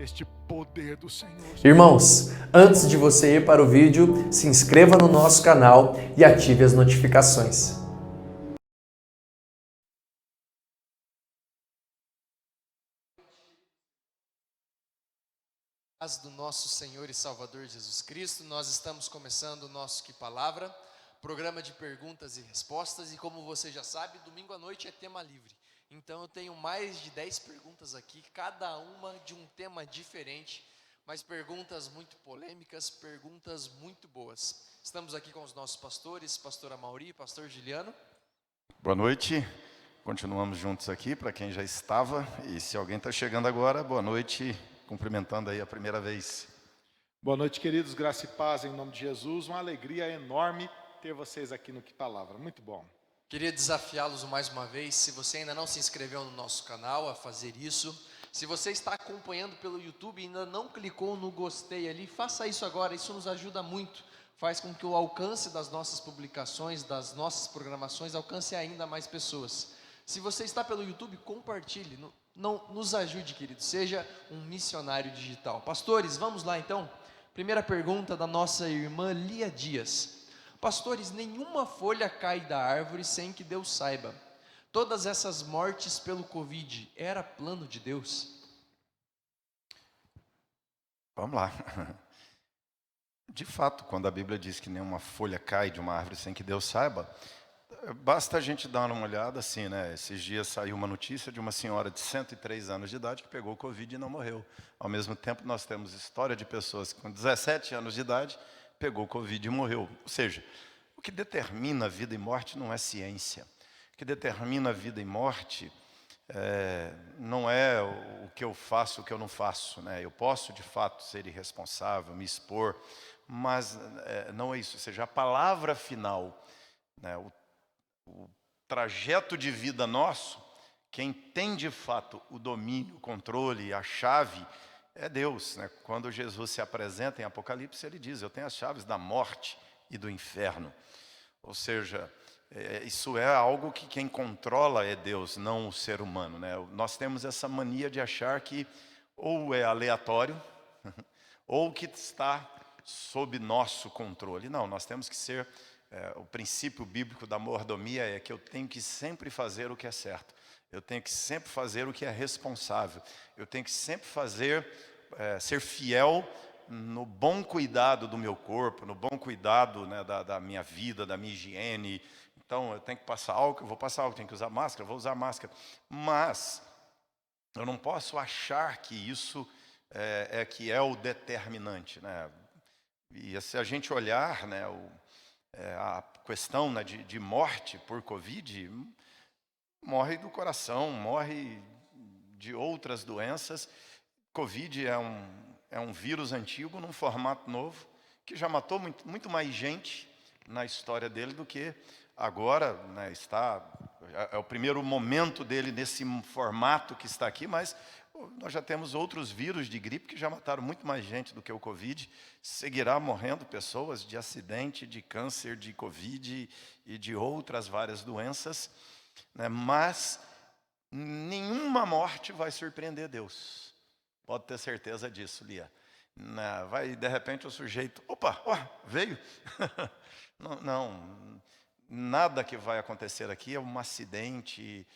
este poder do Senhor. Irmãos, antes de você ir para o vídeo, se inscreva no nosso canal e ative as notificações. Paz do nosso Senhor e Salvador Jesus Cristo, nós estamos começando o nosso Que Palavra, programa de perguntas e respostas, e como você já sabe, domingo à noite é tema livre. Então eu tenho mais de 10 perguntas aqui, cada uma de um tema diferente, mas perguntas muito polêmicas, perguntas muito boas. Estamos aqui com os nossos pastores, pastor Amauri, pastor Juliano. Boa noite, continuamos juntos aqui, para quem já estava, e se alguém está chegando agora, boa noite, cumprimentando aí a primeira vez. Boa noite, queridos, graça e paz em nome de Jesus. Uma alegria enorme ter vocês aqui no Que Palavra, muito bom. Queria desafiá-los mais uma vez, se você ainda não se inscreveu no nosso canal, a fazer isso. Se você está acompanhando pelo YouTube e ainda não clicou no gostei ali, faça isso agora, isso nos ajuda muito. Faz com que o alcance das nossas publicações, das nossas programações, alcance ainda mais pessoas. Se você está pelo YouTube, compartilhe, nos ajude, querido, seja um missionário digital. Pastores, vamos lá então? Primeira pergunta da nossa irmã Lia Dias. Pastores, nenhuma folha cai da árvore sem que Deus saiba. Todas essas mortes pelo Covid, era plano de Deus? Vamos lá. De fato, quando a Bíblia diz que nenhuma folha cai de uma árvore sem que Deus saiba, basta a gente dar uma olhada assim, né? Esses dias saiu uma notícia de uma senhora de 103 anos de idade que pegou Covid e não morreu. Ao mesmo tempo, nós temos história de pessoas que com 17 anos de idade pegou Covid e morreu. Ou seja, o que determina vida e morte não é ciência. O que determina vida e morte não é o que eu faço, o que eu não faço, né? Eu posso, de fato, ser irresponsável, me expor, mas não é isso. Ou seja, a palavra final, né? O trajeto de vida nosso, quem tem de fato o domínio, o controle, a chave, é Deus, né? Quando Jesus se apresenta em Apocalipse, ele diz: eu tenho as chaves da morte e do inferno. Ou seja, isso é algo que quem controla é Deus, não o ser humano, né? Nós temos essa mania de achar que ou é aleatório, ou que está sob nosso controle. Não, nós temos que ser... o princípio bíblico da mordomia é que eu tenho que sempre fazer o que é certo. Eu tenho que sempre fazer o que é responsável. Eu tenho que sempre ser fiel no bom cuidado do meu corpo, no bom cuidado, né, da minha vida, da minha higiene. Então, eu tenho que passar álcool, eu vou passar álcool, tenho que usar máscara, eu vou usar máscara. Mas eu não posso achar que isso que é o determinante, né? E se a gente olhar, né, a questão, né, de morte por Covid, morre do coração, morre de outras doenças. Covid é um vírus antigo num formato novo, que já matou muito mais gente na história dele do que agora, né, é o primeiro momento dele nesse formato que está aqui, mas nós já temos outros vírus de gripe que já mataram muito mais gente do que o Covid. Seguirá morrendo pessoas de acidente, de câncer, de Covid e de outras várias doenças, né? Mas nenhuma morte vai surpreender Deus. Pode ter certeza disso, Lia. Vai, de repente, o sujeito... Opa, veio. Não, nada que vai acontecer aqui é um acidente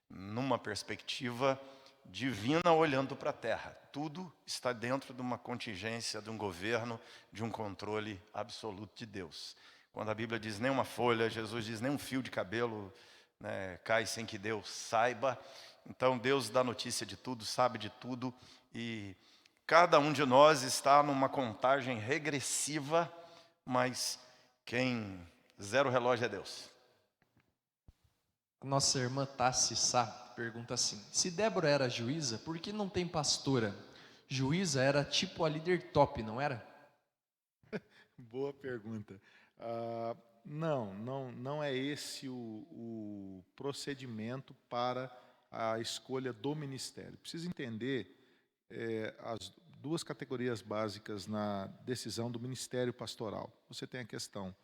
numa perspectiva divina olhando para a terra. Tudo está dentro de uma contingência, de um governo, de um controle absoluto de Deus. Quando a Bíblia diz nem uma folha, Jesus diz nem um fio de cabelo, né, cai sem que Deus saiba. Então Deus dá notícia de tudo, sabe de tudo, e cada um de nós está numa contagem regressiva, mas quem zera o relógio é Deus. Nossa irmã Tassi Sá pergunta assim: se Débora era juíza, por que não tem pastora? Juíza era tipo a líder top, não era? Boa pergunta. Não é esse o procedimento para a escolha do ministério. Precisa entender as duas categorias básicas na decisão do ministério pastoral. Você tem a questão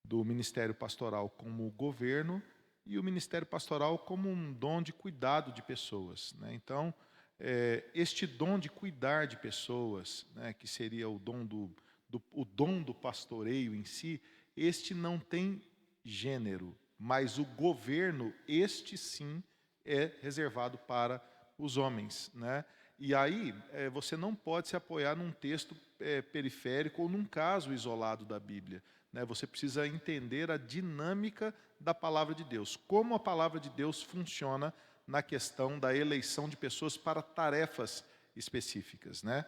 do ministério pastoral como governo e o ministério pastoral como um dom de cuidado de pessoas, né? Então, este dom de cuidar de pessoas, né, que seria o dom do pastoreio em si, este não tem gênero, mas o governo, este sim, é reservado para os homens, né? E aí, você não pode se apoiar num texto periférico ou num caso isolado da Bíblia, né? Você precisa entender a dinâmica da palavra de Deus, como a palavra de Deus funciona na questão da eleição de pessoas para tarefas específicas, né?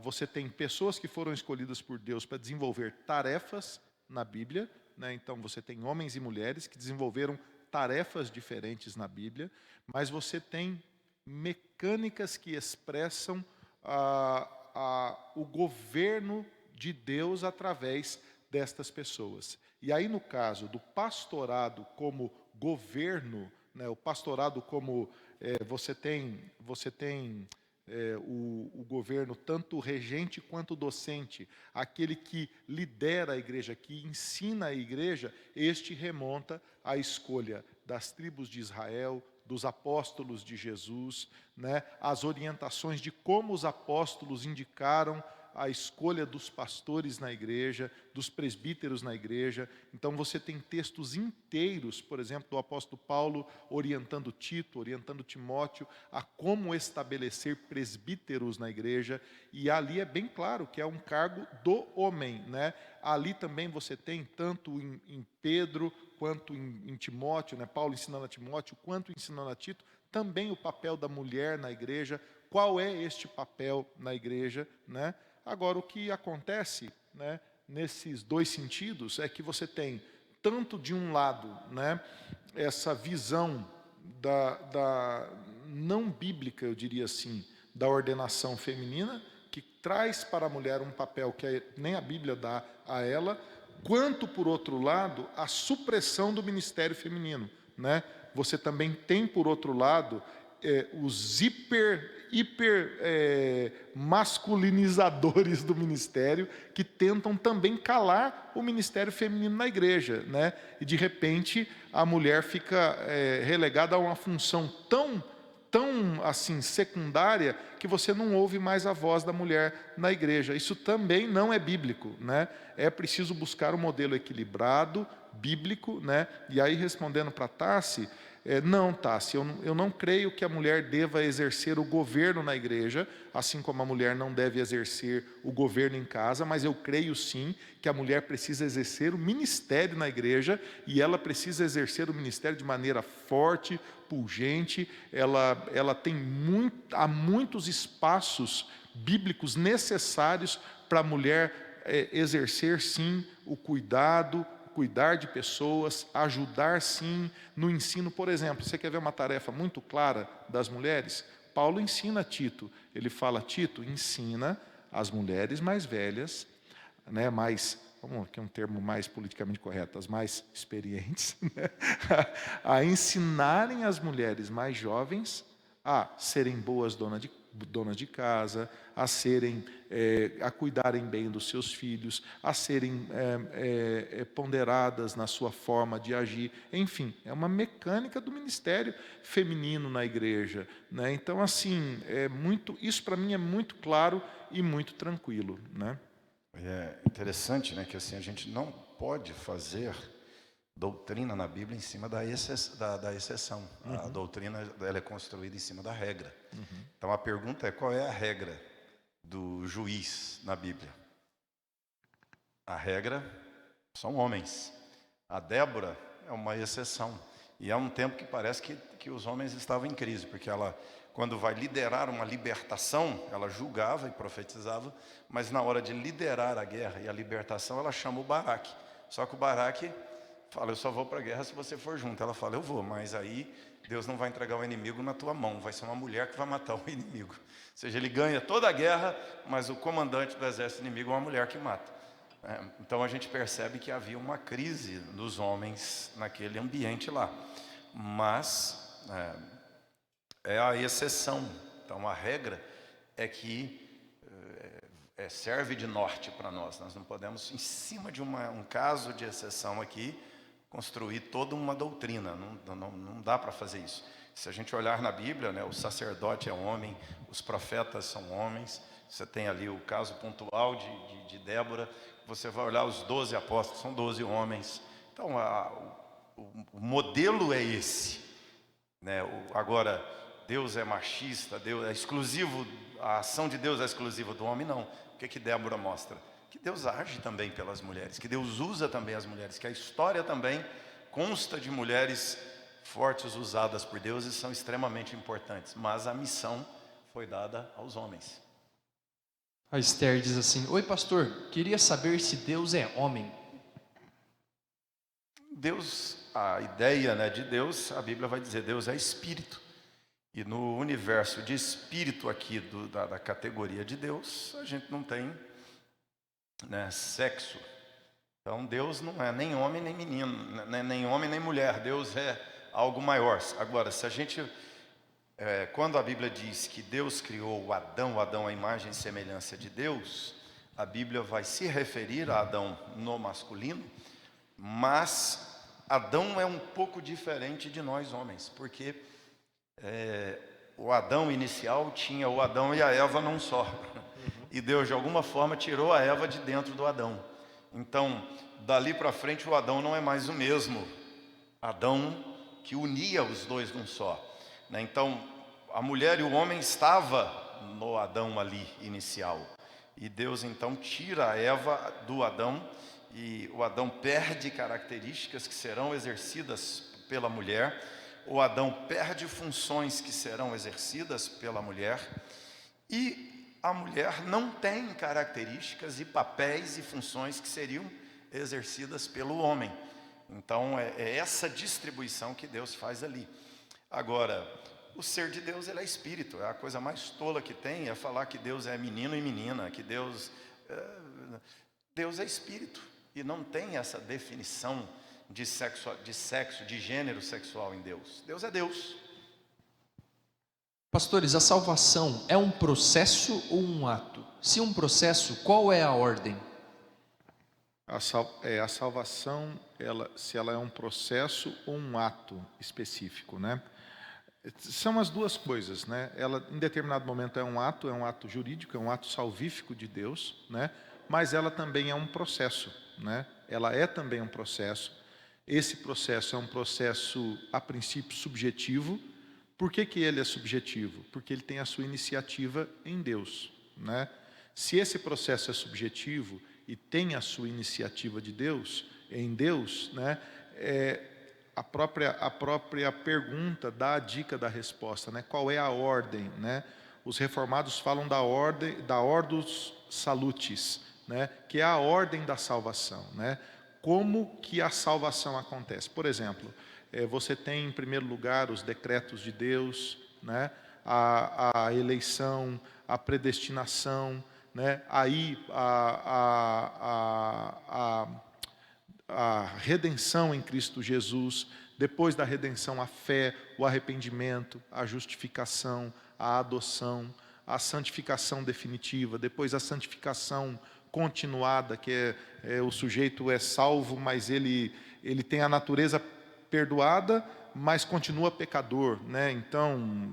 Você tem pessoas que foram escolhidas por Deus para desenvolver tarefas na Bíblia, né? Então você tem homens e mulheres que desenvolveram tarefas diferentes na Bíblia, mas você tem mecânicas que expressam o governo de Deus através destas pessoas. E aí, no caso do pastorado como governo, né, o pastorado como você tem o governo tanto regente quanto docente, aquele que lidera a igreja, que ensina a igreja, este remonta à escolha das tribos de Israel, dos apóstolos de Jesus, né, as orientações de como os apóstolos indicaram a escolha dos pastores na igreja, dos presbíteros na igreja. Então você tem textos inteiros, por exemplo, do apóstolo Paulo orientando Tito, orientando Timóteo a como estabelecer presbíteros na igreja, e ali é bem claro que é um cargo do homem, né? Ali também você tem, tanto em Pedro quanto em Timóteo, né? Paulo ensinando a Timóteo, quanto ensinando a Tito, também o papel da mulher na igreja. Qual é este papel na igreja, né? Agora, o que acontece, né, nesses dois sentidos é que você tem, tanto de um lado, né, essa visão da não bíblica, eu diria assim, da ordenação feminina, que traz para a mulher um papel que nem a Bíblia dá a ela, quanto, por outro lado, a supressão do ministério feminino, né? Você também tem, por outro lado, os hiper masculinizadores do ministério, que tentam também calar o ministério feminino na igreja, né? E de repente a mulher fica relegada a uma função tão assim secundária que você não ouve mais a voz da mulher na igreja. Isso também não é bíblico, né? É preciso buscar um modelo equilibrado, bíblico, né? E aí, respondendo para Tassi, não, Tassi, eu não creio que a mulher deva exercer o governo na igreja, assim como a mulher não deve exercer o governo em casa, mas eu creio sim que a mulher precisa exercer o ministério na igreja, e ela precisa exercer o ministério de maneira forte, pungente. Ela tem há muitos espaços bíblicos necessários para a mulher exercer sim o cuidar de pessoas, ajudar sim no ensino. Por exemplo, você quer ver uma tarefa muito clara das mulheres? Paulo ensina a Tito, ele fala: Tito, ensina as mulheres mais velhas, né, vamos aqui um termo mais politicamente correto, as mais experientes, né, a ensinarem as mulheres mais jovens a serem boas donas de casa, a cuidarem bem dos seus filhos, a serem ponderadas na sua forma de agir. Enfim, é uma mecânica do ministério feminino na igreja, né? Então, assim, isso para mim é muito claro e muito tranquilo, né? É interessante, né, que assim, a gente não pode fazer doutrina na Bíblia em cima da exceção. A doutrina, ela é construída em cima da regra. Então a pergunta é: qual é a regra do juiz na Bíblia? A regra são homens. A Débora é uma exceção. E há um tempo que parece que os homens estavam em crise, porque ela, quando vai liderar uma libertação, ela julgava e profetizava, mas na hora de liderar a guerra e a libertação, ela chama o Baraque. Só que o Baraque fala: eu só vou para a guerra se você for junto. Ela fala: eu vou, mas aí Deus não vai entregar o inimigo na tua mão, vai ser uma mulher que vai matar o inimigo. Ou seja, ele ganha toda a guerra, mas o comandante do exército inimigo é uma mulher que mata. Então a gente percebe que havia uma crise dos homens naquele ambiente lá. Mas é a exceção. Então a regra é que serve de norte para nós. Nós não podemos, em cima de um caso de exceção aqui, construir toda uma doutrina. Não dá para fazer isso. Se a gente olhar na Bíblia, né, o sacerdote é homem, os profetas são homens. Você tem ali o caso pontual de Débora. Você vai olhar os 12 apóstolos, são 12 homens. Então, o modelo é esse, né? Agora, Deus é machista, Deus é exclusivo, a ação de Deus é exclusiva do homem, não. O que Débora mostra? Que Deus age também pelas mulheres, que Deus usa também as mulheres, que a história também consta de mulheres fortes usadas por Deus e são extremamente importantes, mas a missão foi dada aos homens. A Esther diz assim: oi pastor, queria saber se Deus é homem. Deus, a ideia, né, de Deus, a Bíblia vai dizer, Deus é espírito. E no universo de espírito aqui da categoria de Deus, a gente não tem, né, sexo. Então Deus não é nem homem nem menino, nem homem nem mulher. Deus é algo maior. Agora, se a gente, quando a Bíblia diz que Deus criou o Adão à imagem e semelhança de Deus, a Bíblia vai se referir a Adão no masculino, mas Adão é um pouco diferente de nós homens, porque o Adão inicial tinha o Adão e a Eva num só. E Deus de alguma forma tirou a Eva de dentro do Adão. Então, dali para frente o Adão não é mais o mesmo Adão que unia os dois num só, né? Então, a mulher e o homem estavam no Adão ali inicial. E Deus então tira a Eva do Adão, e o Adão perde características que serão exercidas pela mulher. O Adão perde funções que serão exercidas pela mulher. E a mulher não tem características e papéis e funções que seriam exercidas pelo homem. Então é essa distribuição que Deus faz ali. Agora, o ser de Deus, ele é espírito. A coisa mais tola que tem é falar que Deus é menino e menina, que Deus é espírito. E não tem essa definição de sexo, de gênero sexual em Deus. Deus é Deus. Pastores, a salvação é um processo ou um ato? Se um processo, qual é a ordem? A salvação, se ela é um processo ou um ato específico, né? São as duas coisas, né? Ela, em determinado momento, é um ato jurídico, é um ato salvífico de Deus, né? Mas ela também é um processo, né? Ela é também um processo. Esse processo é um processo, a princípio, subjetivo. Por que ele é subjetivo? Porque ele tem a sua iniciativa em Deus, né? Se esse processo é subjetivo e tem a sua iniciativa de Deus, em Deus, né? A própria pergunta dá a dica da resposta, né? Qual é a ordem, né? Os reformados falam da ordus salutis, né? Que é a ordem da salvação, né? Como que a salvação acontece? Por exemplo, você tem em primeiro lugar os decretos de Deus, né? A eleição, a predestinação, né? Aí a redenção em Cristo Jesus, depois da redenção a fé, o arrependimento, a justificação, a adoção, a santificação definitiva, depois a santificação continuada, que o sujeito é salvo, mas ele tem a natureza perdoada, mas continua pecador, né? Então,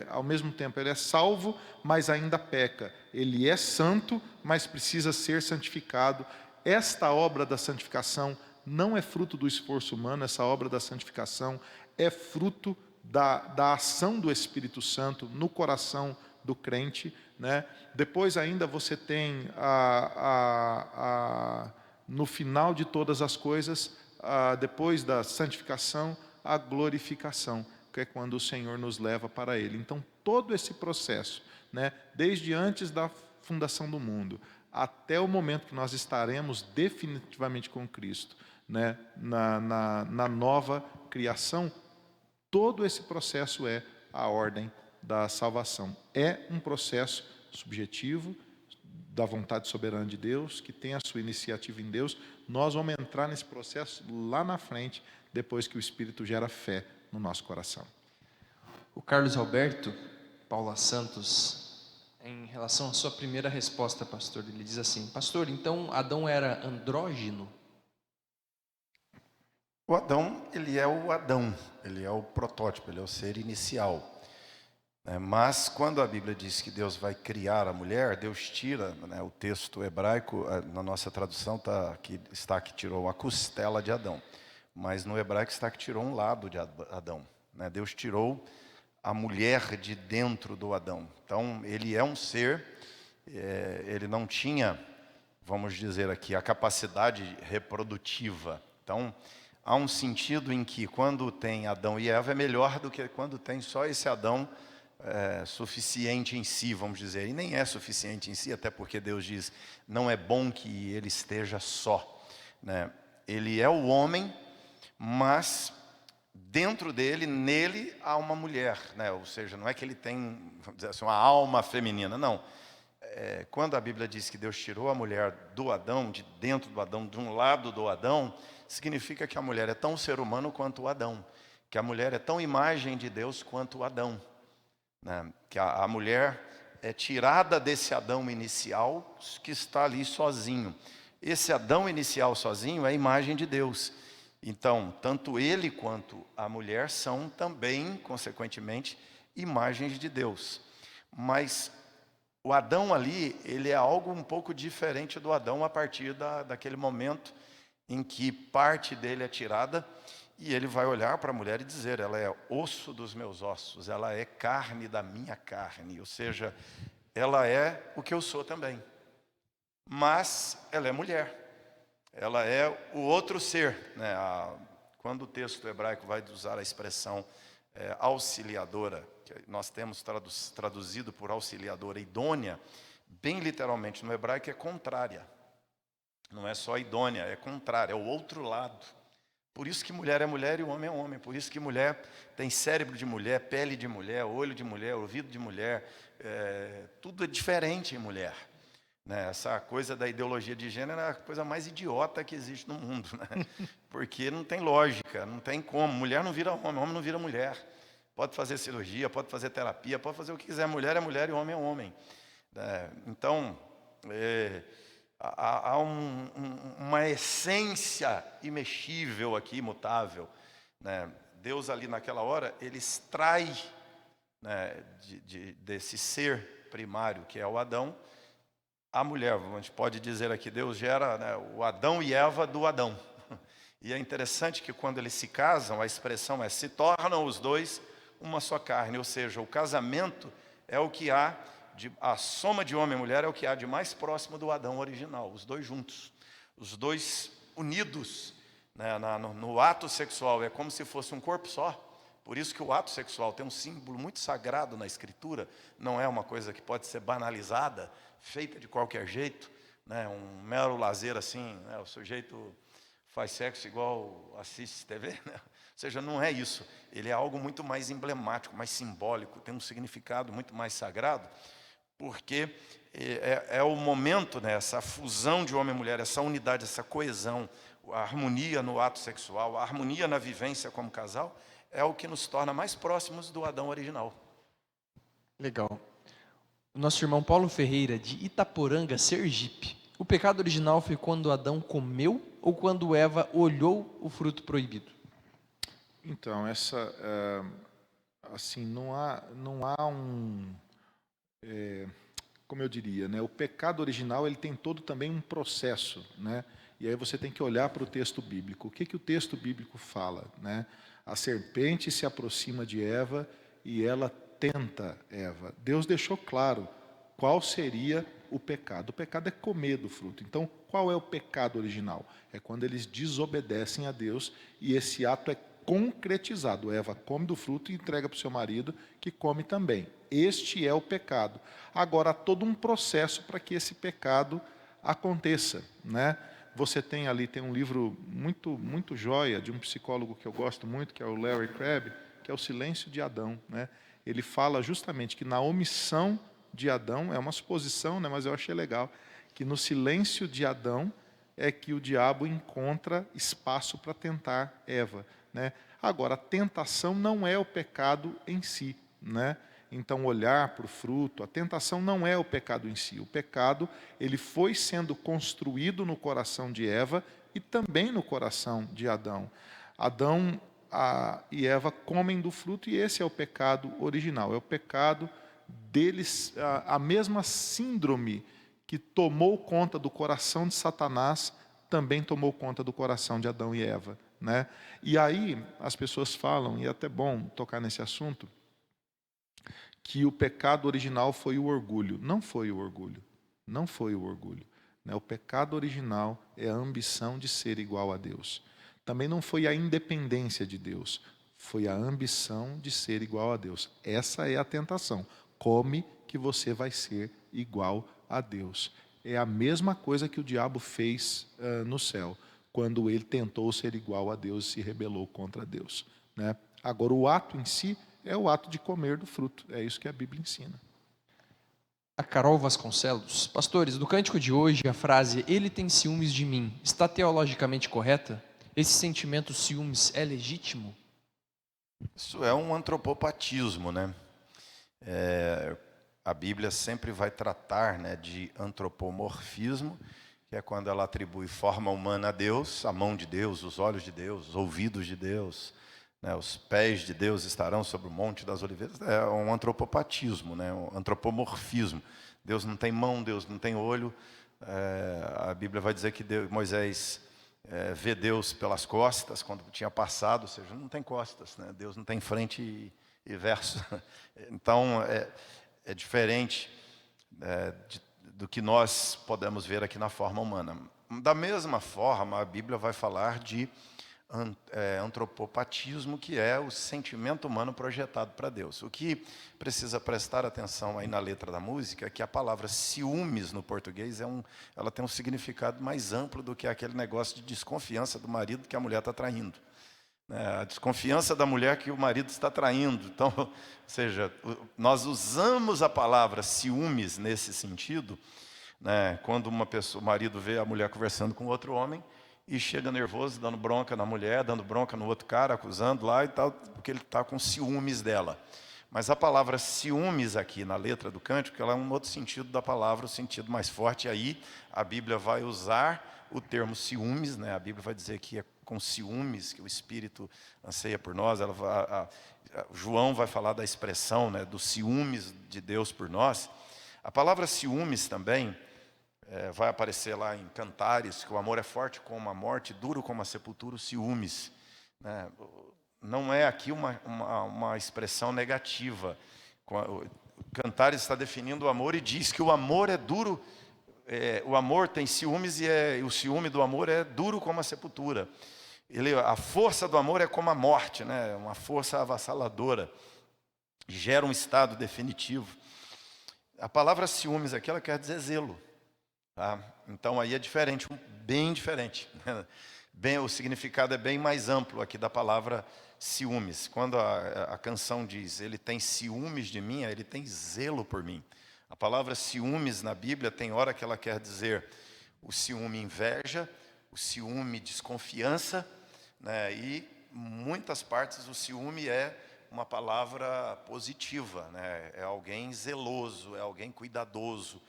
ao mesmo tempo, ele é salvo, mas ainda peca. Ele é santo, mas precisa ser santificado. Esta obra da santificação não é fruto do esforço humano, essa obra da santificação é fruto da ação do Espírito Santo no coração do crente, né? Depois ainda você tem, no final de todas as coisas, depois da santificação, a glorificação, que é quando o Senhor nos leva para Ele. Então, todo esse processo, né, desde antes da fundação do mundo, até o momento que nós estaremos definitivamente com Cristo, né, na nova criação, todo esse processo é a ordem da salvação. É um processo subjetivo, da vontade soberana de Deus, que tem a sua iniciativa em Deus. Nós vamos entrar nesse processo lá na frente, depois que o Espírito gera fé no nosso coração. O Carlos Alberto Paula Santos, em relação à sua primeira resposta, pastor, ele diz assim: pastor, então Adão era andrógino? O Adão, ele é o Adão, ele é o protótipo, ele é o ser inicial. Mas quando a Bíblia diz que Deus vai criar a mulher, Deus tira, né, o texto hebraico, na nossa tradução está que tirou a costela de Adão. Mas no hebraico está que tirou um lado de Adão. Né? Deus tirou a mulher de dentro do Adão. Então, ele é um ser, ele não tinha, vamos dizer aqui, a capacidade reprodutiva. Então, há um sentido em que quando tem Adão e Eva é melhor do que quando tem só esse Adão suficiente em si, vamos dizer. E nem é suficiente em si, até porque Deus diz, não é bom que ele esteja só. Né? Ele é o homem, mas dentro dele, nele, há uma mulher. Né? Ou seja, não é que ele tem, vamos dizer assim, uma alma feminina, não. Quando a Bíblia diz que Deus tirou a mulher do Adão, de dentro do Adão, de um lado do Adão, significa que a mulher é tão ser humano quanto o Adão, que a mulher é tão imagem de Deus quanto o Adão, né? Que a mulher é tirada desse Adão inicial que está ali sozinho. Esse Adão inicial sozinho é a imagem de Deus. Então, tanto ele quanto a mulher são também, consequentemente, imagens de Deus. Mas o Adão ali, ele é algo um pouco diferente do Adão a partir daquele momento em que parte dele é tirada e ele vai olhar para a mulher e dizer, ela é osso dos meus ossos, ela é carne da minha carne, ou seja, ela é o que eu sou também. Mas ela é mulher, ela é o outro ser. Né? Quando o texto hebraico vai usar a expressão auxiliadora, que nós temos traduzido por auxiliadora idônea, bem literalmente no hebraico é contrária. Não é só idônea, é contrária, é o outro lado. Por isso que mulher é mulher e o homem é homem. Por isso que mulher tem cérebro de mulher, pele de mulher, olho de mulher, ouvido de mulher. Tudo é diferente em mulher. Né? Essa coisa da ideologia de gênero é a coisa mais idiota que existe no mundo. Né? Porque não tem lógica, não tem como. Mulher não vira homem não vira mulher. Pode fazer cirurgia, pode fazer terapia, pode fazer o que quiser. Mulher é mulher e homem é homem. Então, há uma essência imexível aqui, imutável. Né? Deus ali naquela hora, ele extrai, né, desse ser primário que é o Adão, a mulher. A gente pode dizer aqui, Deus gera, né, o Adão e Eva do Adão. E é interessante que quando eles se casam, a expressão é, se tornam os dois uma só carne. Ou seja, o casamento é o que há, a soma de homem e mulher é o que há de mais próximo do Adão original. Os dois juntos, os dois unidos, né, no ato sexual. É como se fosse um corpo só. Por isso que o ato sexual tem um símbolo muito sagrado na Escritura. Não é uma coisa que pode ser banalizada, feita de qualquer jeito, né? Um mero lazer assim, né? O sujeito faz sexo igual assiste TV, né? Ou seja, não é isso. Ele é algo muito mais emblemático, mais simbólico, tem um significado muito mais sagrado, porque é o momento, né? Essa fusão de homem e mulher, essa unidade, essa coesão, a harmonia no ato sexual, a harmonia na vivência como casal, é o que nos torna mais próximos do Adão original. Legal. O nosso irmão Paulo Ferreira, de Itaporanga, Sergipe. O pecado original foi quando Adão comeu ou quando Eva olhou o fruto proibido? Então, assim, não há como eu diria, né? O pecado original, ele tem todo também um processo, né? E aí você tem que olhar para o texto bíblico. O que o texto bíblico fala, né? A serpente se aproxima de Eva e ela tenta Eva. Deus deixou claro qual seria o pecado. O pecado é comer do fruto. Então, qual é o pecado original? É quando eles desobedecem a Deus e esse ato é concretizado. Eva come do fruto e entrega para o seu marido, que come também. Este é o pecado. Agora, há todo um processo para que esse pecado aconteça, né? Você tem um livro muito joia de um psicólogo que eu gosto muito, que é o Larry Crabb, que é O Silêncio de Adão, né? Ele fala justamente que na omissão de Adão, é uma suposição, né, mas eu achei legal, que no silêncio de Adão é que o diabo encontra espaço para tentar Eva, né? Agora, a tentação não é o pecado em si, né? Então, olhar para o fruto, a tentação não é o pecado em si. O pecado, ele foi sendo construído no coração de Eva e também no coração de Adão. Adão e Eva comem do fruto e esse é o pecado original. É o pecado deles, a mesma síndrome que tomou conta do coração de Satanás, também tomou conta do coração de Adão e Eva, né? E aí as pessoas falam, e é até bom tocar nesse assunto, que o pecado original foi o orgulho. Não foi o orgulho. Não foi o orgulho. Né? O pecado original é a ambição de ser igual a Deus. Também não foi a independência de Deus. Foi a ambição de ser igual a Deus. Essa é a tentação. Come que você vai ser igual a Deus. É a mesma coisa que o diabo fez no céu, quando ele tentou ser igual a Deus e se rebelou contra Deus, né? Agora, o ato em si é o ato de comer do fruto. É isso que a Bíblia ensina. A Carol Vasconcelos. Pastores, no cântico de hoje, a frase "ele tem ciúmes de mim" está teologicamente correta? Esse sentimento ciúmes é legítimo? Isso é um antropopatismo, né? A Bíblia sempre vai tratar, né, de antropomorfismo, que é quando ela atribui forma humana a Deus, a mão de Deus, os olhos de Deus, os ouvidos de Deus, né, os pés de Deus estarão sobre o Monte das Oliveiras. É um antropopatismo, né, um antropomorfismo. Deus não tem mão, Deus não tem olho. A Bíblia vai dizer que Moisés vê Deus pelas costas, quando tinha passado, ou seja, não tem costas, né? Deus não tem frente e verso. Então, é diferente do que nós podemos ver aqui na forma humana. Da mesma forma, a Bíblia vai falar de antropopatismo, que é o sentimento humano projetado para Deus. O que precisa prestar atenção aí na letra da música é que a palavra ciúmes no português ela tem um significado mais amplo do que aquele negócio de desconfiança do marido que a mulher está traindo. A desconfiança da mulher que o marido está traindo. Então, ou seja, nós usamos a palavra ciúmes nesse sentido, né, quando o marido vê a mulher conversando com outro homem e chega nervoso, dando bronca na mulher, dando bronca no outro cara, acusando lá e tal, porque ele está com ciúmes dela. Mas a palavra ciúmes aqui na letra do cântico, ela é um outro sentido da palavra, o sentido mais forte. E aí a Bíblia vai usar o termo ciúmes, né? A Bíblia vai dizer que é com ciúmes que o Espírito anseia por nós. João vai falar da expressão, né, dos ciúmes de Deus por nós. A palavra ciúmes também vai aparecer lá em Cantares, que o amor é forte como a morte, duro como a sepultura, os ciúmes, né? Não é aqui uma expressão negativa. Cantares está definindo o amor e diz que o amor é duro, o amor tem ciúmes e o ciúme do amor é duro como a sepultura. A força do amor é como a morte, né? Uma força avassaladora, gera um estado definitivo. A palavra ciúmes aqui, ela quer dizer zelo. Tá? Então aí é diferente, bem diferente. O significado é bem mais amplo aqui da palavra ciúmes. Quando a canção diz, ele tem ciúmes de mim, ele tem zelo por mim. A palavra ciúmes na Bíblia tem hora que ela quer dizer o ciúme inveja, o ciúme desconfiança, né? E muitas partes o ciúme é uma palavra positiva, né? É alguém zeloso, é alguém cuidadoso.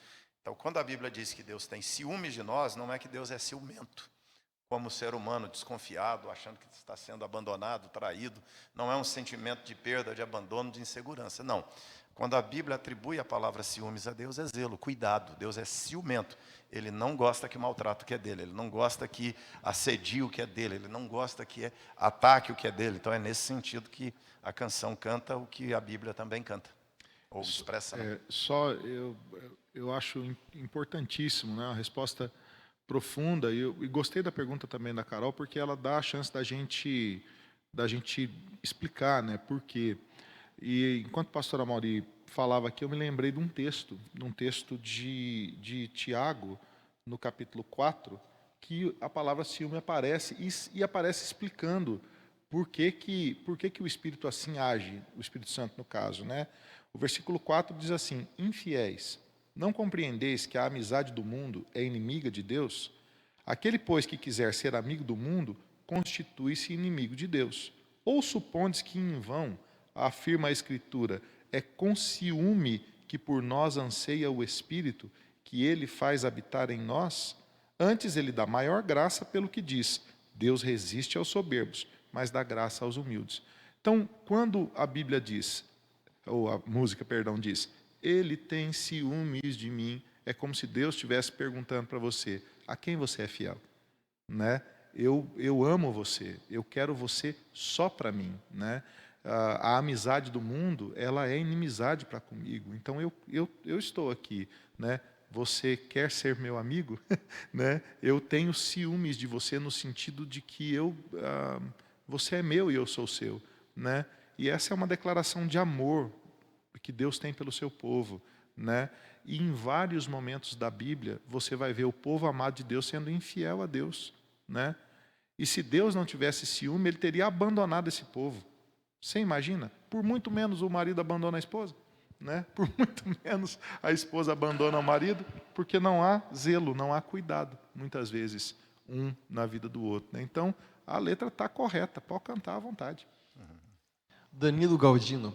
Então, quando a Bíblia diz que Deus tem ciúmes de nós, não é que Deus é ciumento, como ser humano desconfiado, achando que está sendo abandonado, traído. Não é um sentimento de perda, de abandono, de insegurança, não. Quando a Bíblia atribui a palavra ciúmes a Deus, é zelo, cuidado. Deus é ciumento. Ele não gosta que maltrate o que é dele, ele não gosta que assedie o que é dele, ele não gosta que ataque o que é dele. Então, é nesse sentido que a canção canta o que a Bíblia também canta, ou expressa. Né? Eu acho importantíssimo, né? A resposta profunda, e gostei da pergunta também da Carol, porque ela dá a chance da gente explicar, né, por quê. E enquanto a pastora Mauri falava aqui, eu me lembrei de um texto de Tiago, no capítulo 4, que a palavra ciúme aparece, e aparece explicando por que o Espírito assim age, o Espírito Santo no caso, né? O versículo 4 diz assim: infiéis, não compreendeis que a amizade do mundo é inimiga de Deus? Aquele, pois, que quiser ser amigo do mundo, constitui-se inimigo de Deus. Ou supondes que em vão, afirma a Escritura, é com ciúme que por nós anseia o Espírito, que ele faz habitar em nós? Antes ele dá maior graça pelo que diz: Deus resiste aos soberbos, mas dá graça aos humildes. Então, quando a Bíblia diz, ou a música, perdão, diz, ele tem ciúmes de mim, é como se Deus estivesse perguntando para você, a quem você é fiel? Né? Eu amo você, eu quero você só para mim, né? A amizade do mundo, ela é inimizade para comigo. Então eu estou aqui, né? Você quer ser meu amigo, né? Eu tenho ciúmes de você no sentido de que você é meu e eu sou seu, né? E essa é uma declaração de amor que Deus tem pelo seu povo, né? E em vários momentos da Bíblia você vai ver o povo amado de Deus sendo infiel a Deus, né? E se Deus não tivesse ciúme, ele teria abandonado esse povo. Você imagina? Por muito menos o marido abandona a esposa, né? Por muito menos a esposa abandona o marido, porque não há zelo, não há cuidado, muitas vezes, um na vida do outro, né? Então, a letra está correta, pode cantar à vontade. Danilo Galdino,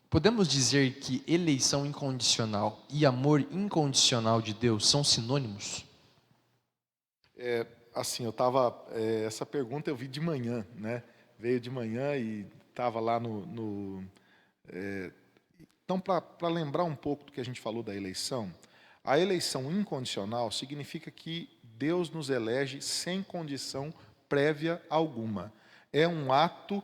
podemos dizer que eleição incondicional e amor incondicional de Deus são sinônimos? Assim, essa pergunta eu vi de manhã, né? Veio de manhã e estava lá Então, para lembrar um pouco do que a gente falou da eleição, a eleição incondicional significa que Deus nos elege sem condição prévia alguma. É um ato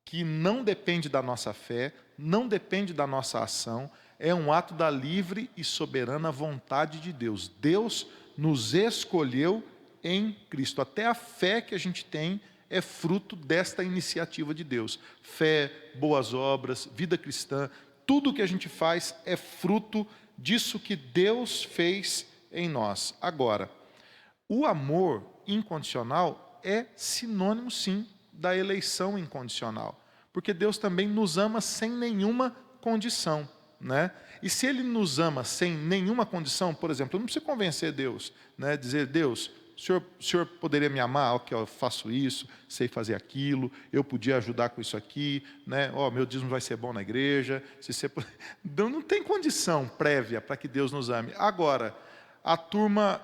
que não depende da nossa fé, não depende da nossa ação, é um ato da livre e soberana vontade de Deus. Deus nos escolheu em Cristo. Até a fé que a gente tem é fruto desta iniciativa de Deus. Fé, boas obras, vida cristã, tudo que a gente faz é fruto disso que Deus fez em nós. Agora, o amor incondicional é sinônimo, sim, da eleição incondicional. Porque Deus também nos ama sem nenhuma condição, né? E se Ele nos ama sem nenhuma condição, por exemplo, eu não preciso convencer Deus, né? Dizer, Deus, o senhor poderia me amar? Ok, eu faço isso, sei fazer aquilo, eu podia ajudar com isso aqui, né? Meu dízimo vai ser bom na igreja. Não tem condição prévia para que Deus nos ame. Agora, a turma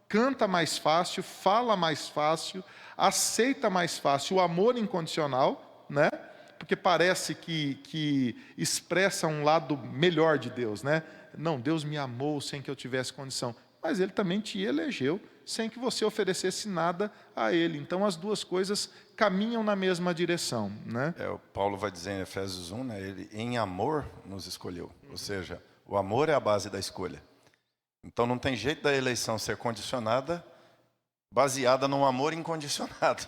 canta mais fácil, fala mais fácil, aceita mais fácil o amor incondicional, né? Porque parece que expressa um lado melhor de Deus, né? Não, Deus me amou sem que eu tivesse condição, mas Ele também te elegeu sem que você oferecesse nada a Ele. Então as duas coisas caminham na mesma direção, né? O Paulo vai dizer em Efésios 1, né? Ele em amor nos escolheu, ou seja, o amor é a base da escolha. Então não tem jeito da eleição ser condicionada baseada num amor incondicionado.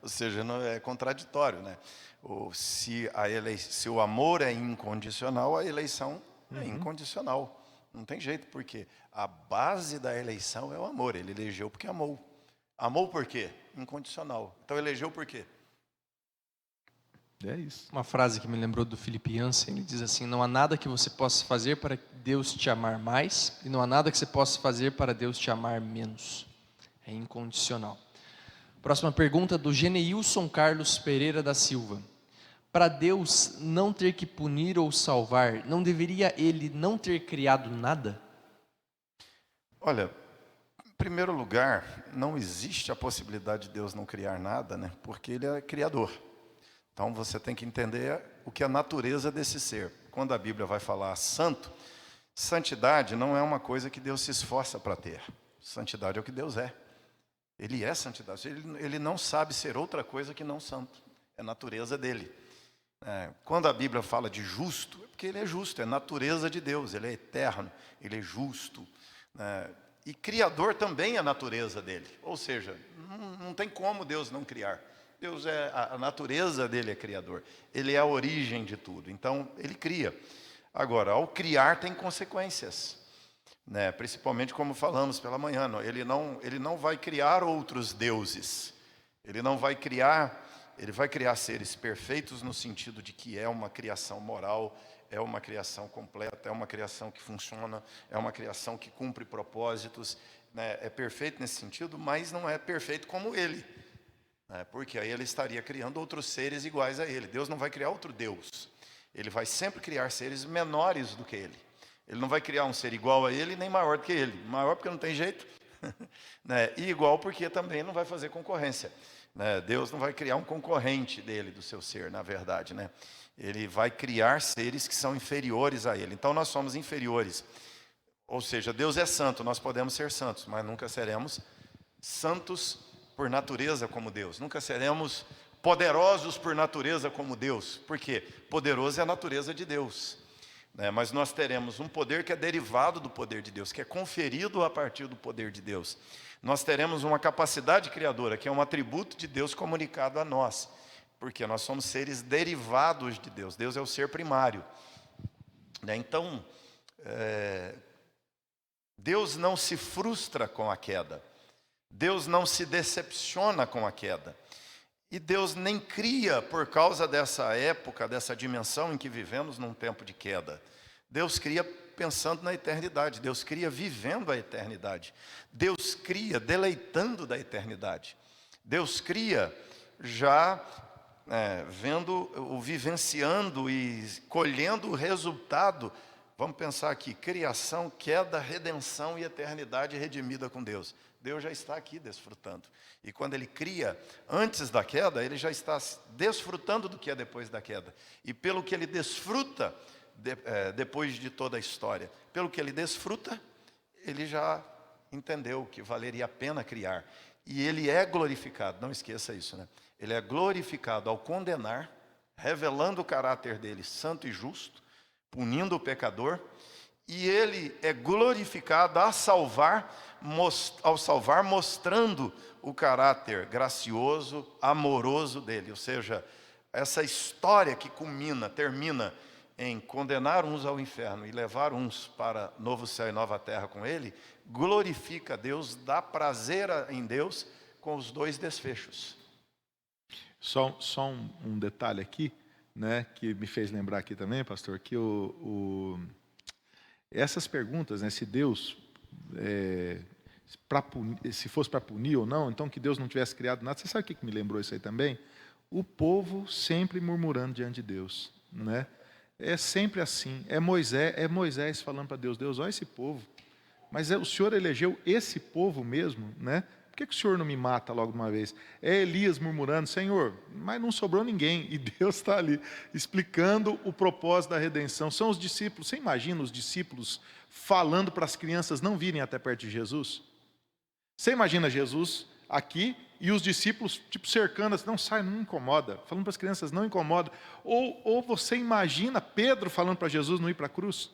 Ou seja, não é contraditório, né? Se o amor é incondicional, a eleição é incondicional. Não tem jeito, porque a base da eleição é o amor. Ele elegeu porque amou. Amou por quê? Incondicional. Então elegeu por quê? É isso. Uma frase que me lembrou do Philip Yancey, ele diz assim, não há nada que você possa fazer para Deus te amar mais, e não há nada que você possa fazer para Deus te amar menos. É incondicional. Próxima pergunta do Geneilson Carlos Pereira da Silva. Para Deus não ter que punir ou salvar, não deveria Ele não ter criado nada? Olha, em primeiro lugar, não existe a possibilidade de Deus não criar nada, né? Porque Ele é criador. Então você tem que entender o que é a natureza desse ser. Quando a Bíblia vai falar santo, santidade não é uma coisa que Deus se esforça para ter. Santidade é o que Deus é. Ele é santidade. Ele não sabe ser outra coisa que não santo. É a natureza dele. Quando a Bíblia fala de justo, é porque ele é justo, é a natureza de Deus. Ele é eterno, ele é justo. E criador também é a natureza dele. Ou seja, não tem como Deus não criar. Deus a natureza dele é criador. Ele é a origem de tudo. Então, ele cria. Agora, ao criar tem consequências. Principalmente como falamos pela manhã. Ele não vai criar outros deuses. Ele vai criar seres perfeitos no sentido de que é uma criação moral, é uma criação completa, é uma criação que funciona, é uma criação que cumpre propósitos. É perfeito nesse sentido, mas não é perfeito como ele. Porque aí ele estaria criando outros seres iguais a ele. Deus não vai criar outro Deus. Ele vai sempre criar seres menores do que ele. Ele não vai criar um ser igual a ele, nem maior do que ele. Maior porque não tem jeito. E igual porque também não vai fazer concorrência. né? Deus não vai criar um concorrente dele, do seu ser, na verdade, né? Ele vai criar seres que são inferiores a ele. Então nós somos inferiores. Ou seja, Deus é santo, nós podemos ser santos, mas nunca seremos santos por natureza como Deus. Nunca seremos poderosos por natureza como Deus. Por quê? Poderoso é a natureza de Deus, né? Mas nós teremos um poder que é derivado do poder de Deus, que é conferido a partir do poder de Deus. Nós teremos uma capacidade criadora, que é um atributo de Deus comunicado a nós, porque nós somos seres derivados de Deus. Deus é o ser primário, né? Então, Deus não se frustra com a queda. Deus não se decepciona com a queda. E Deus nem cria por causa dessa época, dessa dimensão em que vivemos num tempo de queda. Deus cria pensando na eternidade. Deus cria vivendo a eternidade. Deus cria deleitando da eternidade. Deus cria já vivenciando e colhendo o resultado. Vamos pensar aqui, criação, queda, redenção e eternidade redimida com Deus. Deus já está aqui desfrutando. E quando Ele cria, antes da queda, Ele já está desfrutando do que é depois da queda. E pelo que Ele desfruta depois de toda a história, pelo que Ele desfruta, Ele já entendeu que valeria a pena criar. E Ele é glorificado, não esqueça isso, né? Ele é glorificado ao condenar, revelando o caráter dele santo e justo, punindo o pecador, e Ele é glorificado ao salvar, mostrando o caráter gracioso, amoroso dele. Ou seja, essa história que termina em condenar uns ao inferno e levar uns para novo céu e nova terra com Ele, glorifica a Deus, dá prazer em Deus com os dois desfechos. Só um detalhe aqui, né, que me fez lembrar aqui também, pastor, que essas perguntas, né, se Deus, se fosse para punir ou não, então que Deus não tivesse criado nada. Você sabe o que me lembrou isso aí também? O povo sempre murmurando diante de Deus, né? É sempre assim. É Moisés falando para Deus: Deus, olha esse povo. Mas o Senhor elegeu esse povo mesmo, né? Por que o Senhor não me mata logo de uma vez? É Elias murmurando: Senhor, mas não sobrou ninguém. E Deus está ali explicando o propósito da redenção. São os discípulos. Você imagina os discípulos falando para as crianças não virem até perto de Jesus? Você imagina Jesus aqui e os discípulos tipo cercando assim: não sai, não incomoda. Falando para as crianças: não incomoda. Ou você imagina Pedro falando para Jesus não ir para a cruz?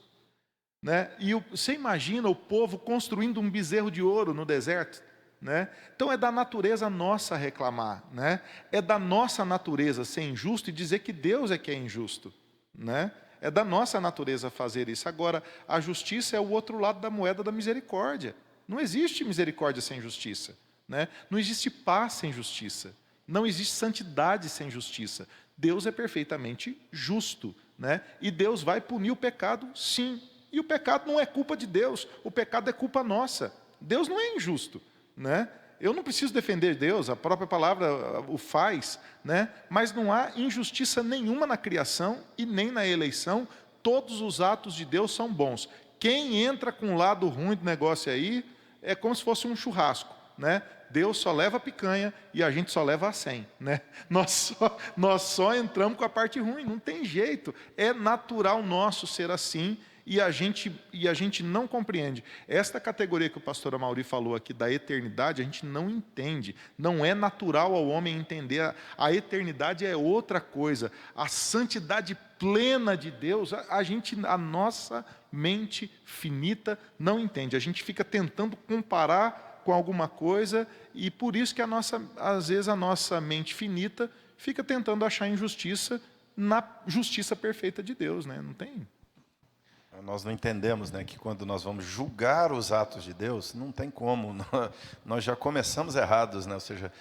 Né? E você imagina o povo construindo um bezerro de ouro no deserto? Né? Então é da natureza nossa reclamar, né? É da nossa natureza ser injusto e dizer que Deus é que é injusto, né? É da nossa natureza fazer isso. Agora, a justiça é o outro lado da moeda da misericórdia. Não existe misericórdia sem justiça, né? Não existe paz sem justiça. Não existe santidade sem justiça. Deus é perfeitamente justo, né? E Deus vai punir o pecado, sim. E o pecado não é culpa de Deus, o pecado é culpa nossa. Deus não é injusto, né? Eu não preciso defender Deus, a própria palavra o faz, né? Mas não há injustiça nenhuma na criação e nem na eleição. Todos os atos de Deus são bons. Quem entra com o lado ruim do negócio aí é como se fosse um churrasco, né? Deus só leva a picanha e a gente só leva a 100, né? Nós só entramos com a parte ruim, não tem jeito. É natural nosso ser assim. E a gente não compreende. Esta categoria que o pastor Amaury falou aqui da eternidade, a gente não entende. Não é natural ao homem entender. A eternidade é outra coisa. A santidade plena de Deus, a nossa mente finita não entende. A gente fica tentando comparar com alguma coisa e por isso que às vezes a nossa mente finita fica tentando achar injustiça na justiça perfeita de Deus, né? Não tem... Nós não entendemos, né, que quando nós vamos julgar os atos de Deus, não tem como, nós já começamos errados, né? Ou seja,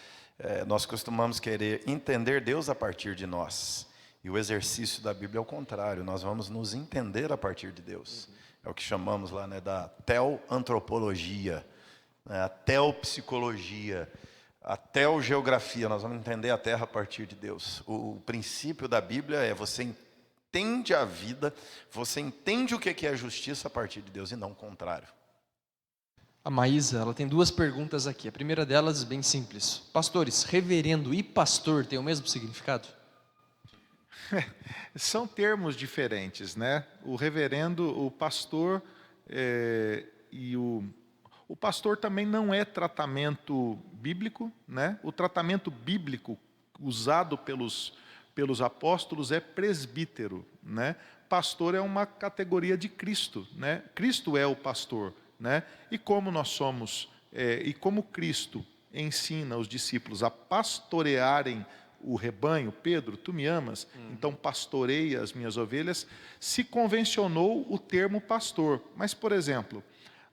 nós costumamos querer entender Deus a partir de nós. E o exercício da Bíblia é o contrário, nós vamos nos entender a partir de Deus. É o que chamamos lá, né, da teoantropologia, né, a teopsicologia, a teogeografia. Nós vamos entender a Terra a partir de Deus. O princípio da Bíblia é você entende a vida, você entende o que é justiça a partir de Deus e não o contrário. A Maísa, ela tem duas perguntas aqui. A primeira delas, bem simples. Pastores, reverendo e pastor têm o mesmo significado? São termos diferentes, né? O reverendo, o pastor e o pastor também não é tratamento bíblico, né? O tratamento bíblico usado pelos apóstolos é presbítero, né? Pastor é uma categoria de Cristo, né? Cristo é o pastor, né? E como nós somos, e como Cristo ensina os discípulos a pastorearem o rebanho, Pedro, tu me amas, então pastoreia as minhas ovelhas, se convencionou o termo pastor. Mas, por exemplo,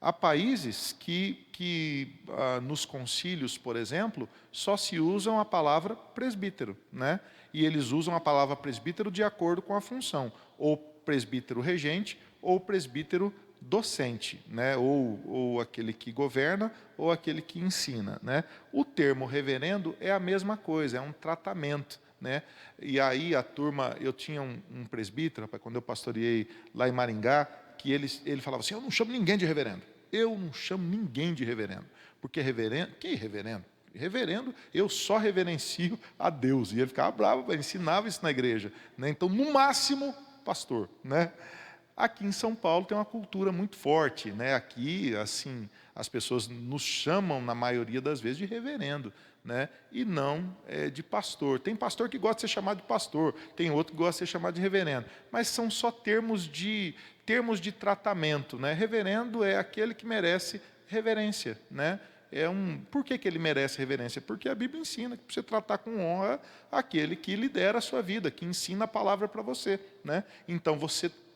há países que nos concílios, por exemplo, só se usam a palavra presbítero, né? E eles usam a palavra presbítero de acordo com a função, ou presbítero regente, ou presbítero docente, né? Ou aquele que governa, ou aquele que ensina, né? O termo reverendo é a mesma coisa, é um tratamento, né? E aí a turma, eu tinha um presbítero, quando eu pastoreei lá em Maringá, que ele falava assim, eu não chamo ninguém de reverendo. Eu não chamo ninguém de reverendo, porque reverendo, que reverendo? Reverendo, eu só reverencio a Deus. E ele ficava bravo, ele ensinava isso na igreja, né? Então, no máximo, pastor, né? Aqui em São Paulo tem uma cultura muito forte, né? Aqui, assim, as pessoas nos chamam, na maioria das vezes, de reverendo, né? E não de pastor. Tem pastor que gosta de ser chamado de pastor, tem outro que gosta de ser chamado de reverendo, mas são só termos de tratamento, né? Reverendo é aquele que merece reverência, né? Por que ele merece reverência? Porque a Bíblia ensina que você tratar com honra aquele que lidera a sua vida, que ensina a palavra para você, né? Então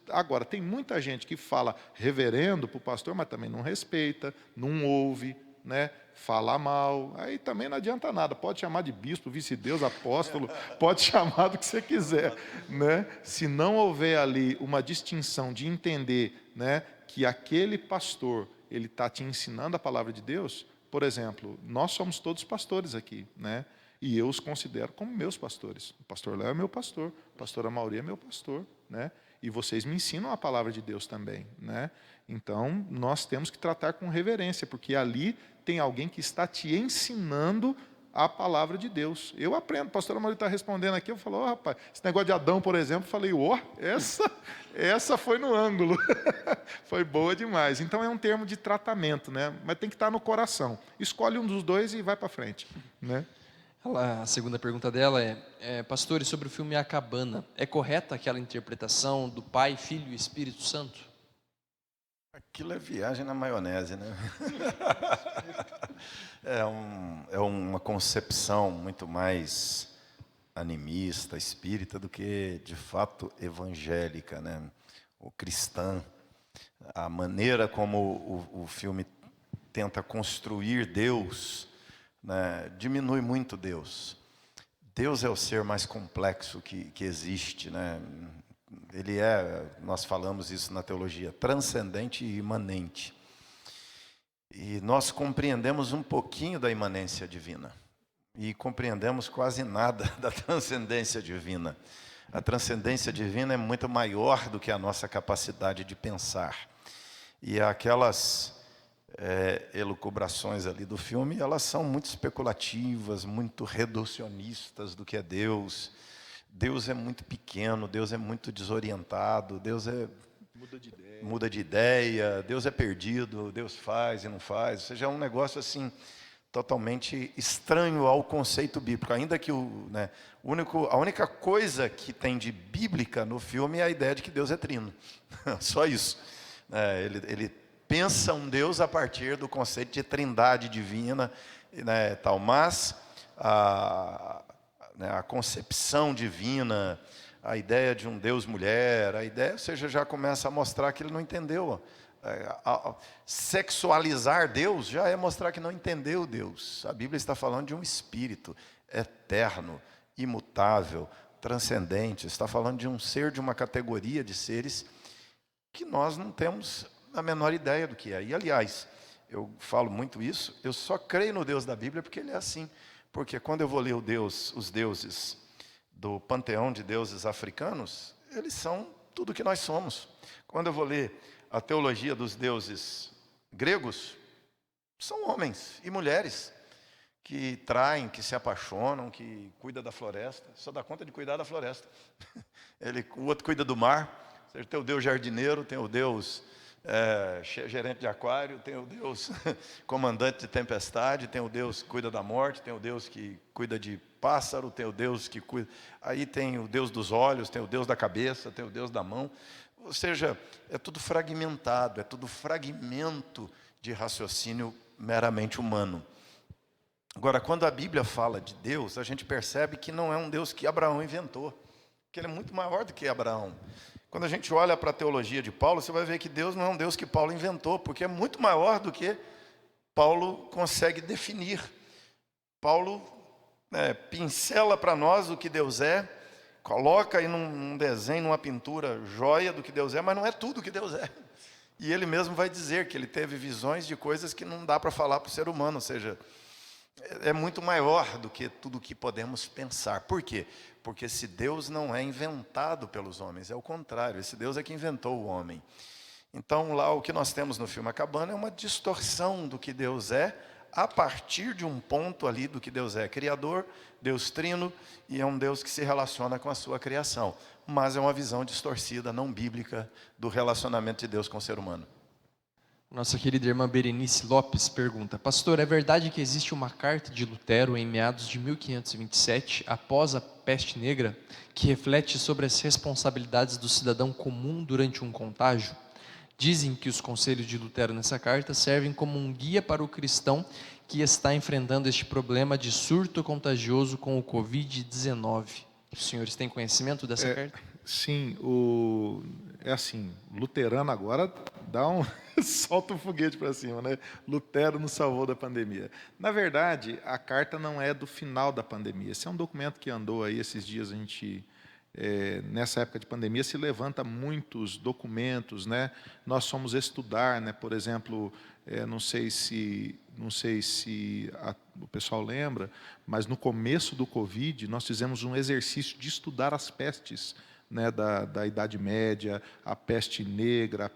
agora tem muita gente que fala reverendo para o pastor, mas também não respeita, não ouve, né? Fala mal, aí também não adianta nada. Pode chamar de bispo, vice-deus, apóstolo, pode chamar do que você quiser, né? Se não houver ali uma distinção de entender, né, que aquele pastor ele está te ensinando a palavra de Deus. Por exemplo, nós somos todos pastores aqui, né? E eu os considero como meus pastores. O pastor Léo é meu pastor, a pastora Mauri é meu pastor, né? E vocês me ensinam a palavra de Deus também, né? Então, nós temos que tratar com reverência, porque ali tem alguém que está te ensinando a palavra de Deus. Eu aprendo, a pastora Mauri está respondendo aqui, eu falo, rapaz, esse negócio de Adão, por exemplo, eu falei, essa foi no ângulo. Foi boa demais. Então, é um termo de tratamento, né? Mas tem que estar no coração. Escolhe um dos dois e vai para frente, né? A segunda pergunta dela pastores, sobre o filme A Cabana, é correta aquela interpretação do Pai, Filho e Espírito Santo? Aquilo é viagem na maionese, né? É uma concepção muito mais animista, espírita, do que, de fato, evangélica, né? Ou cristã. A maneira como o filme tenta construir Deus, né, diminui muito Deus. Deus é o ser mais complexo que existe, né? Ele nós falamos isso na teologia, transcendente e imanente. E nós compreendemos um pouquinho da imanência divina e compreendemos quase nada da transcendência divina. A transcendência divina é muito maior do que a nossa capacidade de pensar. E aquelas elucubrações ali do filme, elas são muito especulativas, muito reducionistas do que é Deus. Deus é muito pequeno, Deus é muito desorientado, Deus muda de ideia, Deus é perdido, Deus faz e não faz. Ou seja, é um negócio assim totalmente estranho ao conceito bíblico. Ainda que a única coisa que tem de bíblica no filme é a ideia de que Deus é trino. Só isso. Ele pensa um Deus a partir do conceito de trindade divina, né, tal, mas a concepção divina, a ideia de um Deus mulher, ou seja, já começa a mostrar que ele não entendeu. Sexualizar Deus já é mostrar que não entendeu Deus. A Bíblia está falando de um espírito eterno, imutável, transcendente. Está falando de um ser, de uma categoria de seres que nós não temos a menor ideia do que é. E, aliás, eu falo muito isso, eu só creio no Deus da Bíblia porque ele é assim. Porque quando eu vou ler os deuses do panteão de deuses africanos, eles são tudo que nós somos. Quando eu vou ler a teologia dos deuses gregos, são homens e mulheres que traem, que se apaixonam, que cuidam da floresta. Só dá conta de cuidar da floresta. O outro cuida do mar. Tem o Deus jardineiro, tem o Deus gerente de aquário, tem o Deus comandante de tempestade, tem o Deus que cuida da morte, tem o Deus que cuida de pássaro, tem o Deus que cuida... Aí tem o Deus dos olhos, tem o Deus da cabeça, tem o Deus da mão. Ou seja, é tudo fragmentado, é tudo fragmento de raciocínio meramente humano. Agora, quando a Bíblia fala de Deus, a gente percebe que não é um Deus que Abraão inventou, que ele é muito maior do que Abraão. Quando a gente olha para a teologia de Paulo, você vai ver que Deus não é um Deus que Paulo inventou, porque é muito maior do que Paulo consegue definir. Paulo pincela para nós o que Deus é, coloca aí num desenho, numa pintura, joia do que Deus é, mas não é tudo que Deus é. E ele mesmo vai dizer que ele teve visões de coisas que não dá para falar para o ser humano, ou seja, é muito maior do que tudo que podemos pensar. Por quê? Porque esse Deus não é inventado pelos homens, é o contrário, esse Deus é que inventou o homem. Então lá o que nós temos no filme A Cabana é uma distorção do que Deus é, a partir de um ponto ali do que Deus é criador, Deus trino, e é um Deus que se relaciona com a sua criação. Mas é uma visão distorcida, não bíblica, do relacionamento de Deus com o ser humano. Nossa querida irmã Berenice Lopes pergunta: pastor, é verdade que existe uma carta de Lutero em meados de 1527, após a peste negra, que reflete sobre as responsabilidades do cidadão comum durante um contágio? Dizem que os conselhos de Lutero nessa carta servem como um guia para o cristão que está enfrentando este problema de surto contagioso com o Covid-19. Os senhores têm conhecimento dessa carta? Sim, é assim, luterano agora dá solta um foguete para cima, né? Lutero nos salvou da pandemia. Na verdade, a carta não é do final da pandemia. Esse é um documento que andou aí esses dias, a gente... nessa época de pandemia se levanta muitos documentos, né? Nós fomos estudar, né? Por exemplo, não sei se o pessoal lembra, mas no começo do Covid nós fizemos um exercício de estudar as pestes, né, da Idade Média, a peste negra,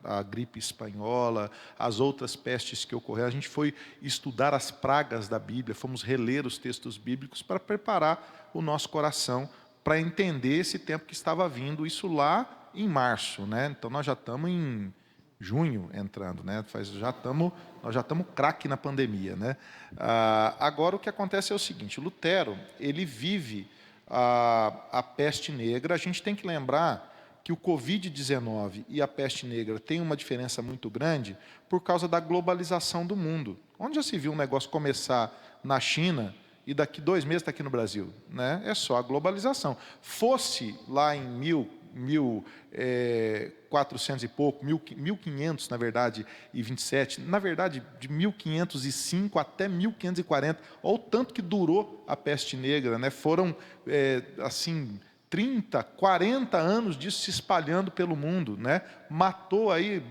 a gripe espanhola, as outras pestes que ocorreram. A gente foi estudar as pragas da Bíblia, fomos reler os textos bíblicos para preparar o nosso coração para entender esse tempo que estava vindo, isso lá em março, né? Então nós já estamos em junho entrando, né? Nós já estamos craque na pandemia, né? Agora o que acontece é o seguinte: Lutero, ele vive a peste negra. A gente tem que lembrar que o Covid-19 e a peste negra têm uma diferença muito grande por causa da globalização do mundo. Onde já se viu um negócio começar na China e daqui 2 meses está aqui no Brasil, né? É só a globalização. Fosse lá em 1400 e pouco, 1500, na verdade, e 27, na verdade, de 1505 até 1540, olha o tanto que durou a peste negra, né? Foram, assim, 30, 40 anos disso se espalhando pelo mundo, né? Matou aí,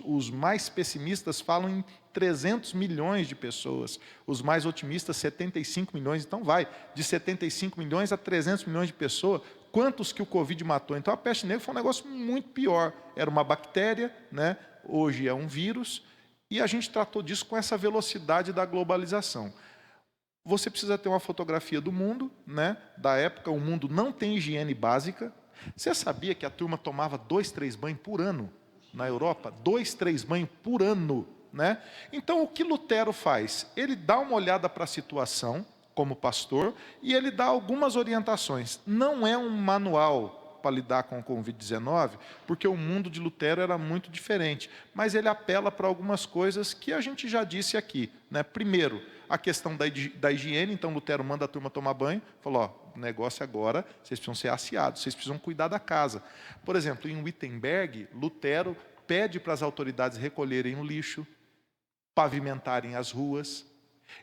os mais pessimistas falam em 300 milhões de pessoas, os mais otimistas 75 milhões, então vai de 75 milhões a 300 milhões de pessoas. Quantos que o Covid matou? Então a peste negra foi um negócio muito pior, era uma bactéria, né? Hoje é um vírus, e a gente tratou disso com essa velocidade da globalização. Você precisa ter uma fotografia do mundo, né? Da época, o mundo não tem higiene básica. Você sabia que a turma tomava 2, 3 banhos por ano na Europa? 2, 3 banhos por ano, né? Então, o que Lutero faz? Ele dá uma olhada para a situação, como pastor, e ele dá algumas orientações. Não é um manual para lidar com o Covid-19, porque o mundo de Lutero era muito diferente, mas ele apela para algumas coisas que a gente já disse aqui, né? Primeiro, a questão da higiene. Então Lutero manda a turma tomar banho, falou: ó, o negócio agora, vocês precisam ser asseados, vocês precisam cuidar da casa. Por exemplo, em Wittenberg, Lutero pede para as autoridades recolherem o lixo, pavimentarem as ruas.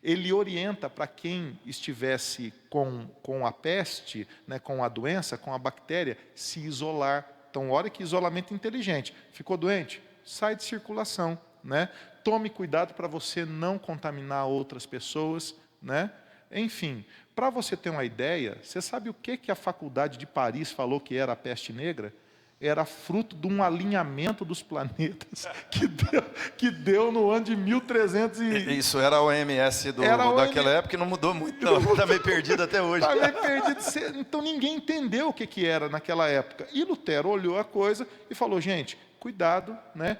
Ele orienta para quem estivesse com a peste, né, com a doença, com a bactéria, se isolar. Então, olha que isolamento inteligente. Ficou doente? Sai de circulação, né? Tome cuidado para você não contaminar outras pessoas, né? Enfim, para você ter uma ideia, você sabe o que a faculdade de Paris falou que era a peste negra? era fruto de um alinhamento dos planetas que deu no ano de 1300 e... Isso era a OMS daquela época e não mudou muito, não. Está meio perdido até hoje. Está meio perdido. Então ninguém entendeu o que era naquela época. E Lutero olhou a coisa e falou, gente, cuidado, né?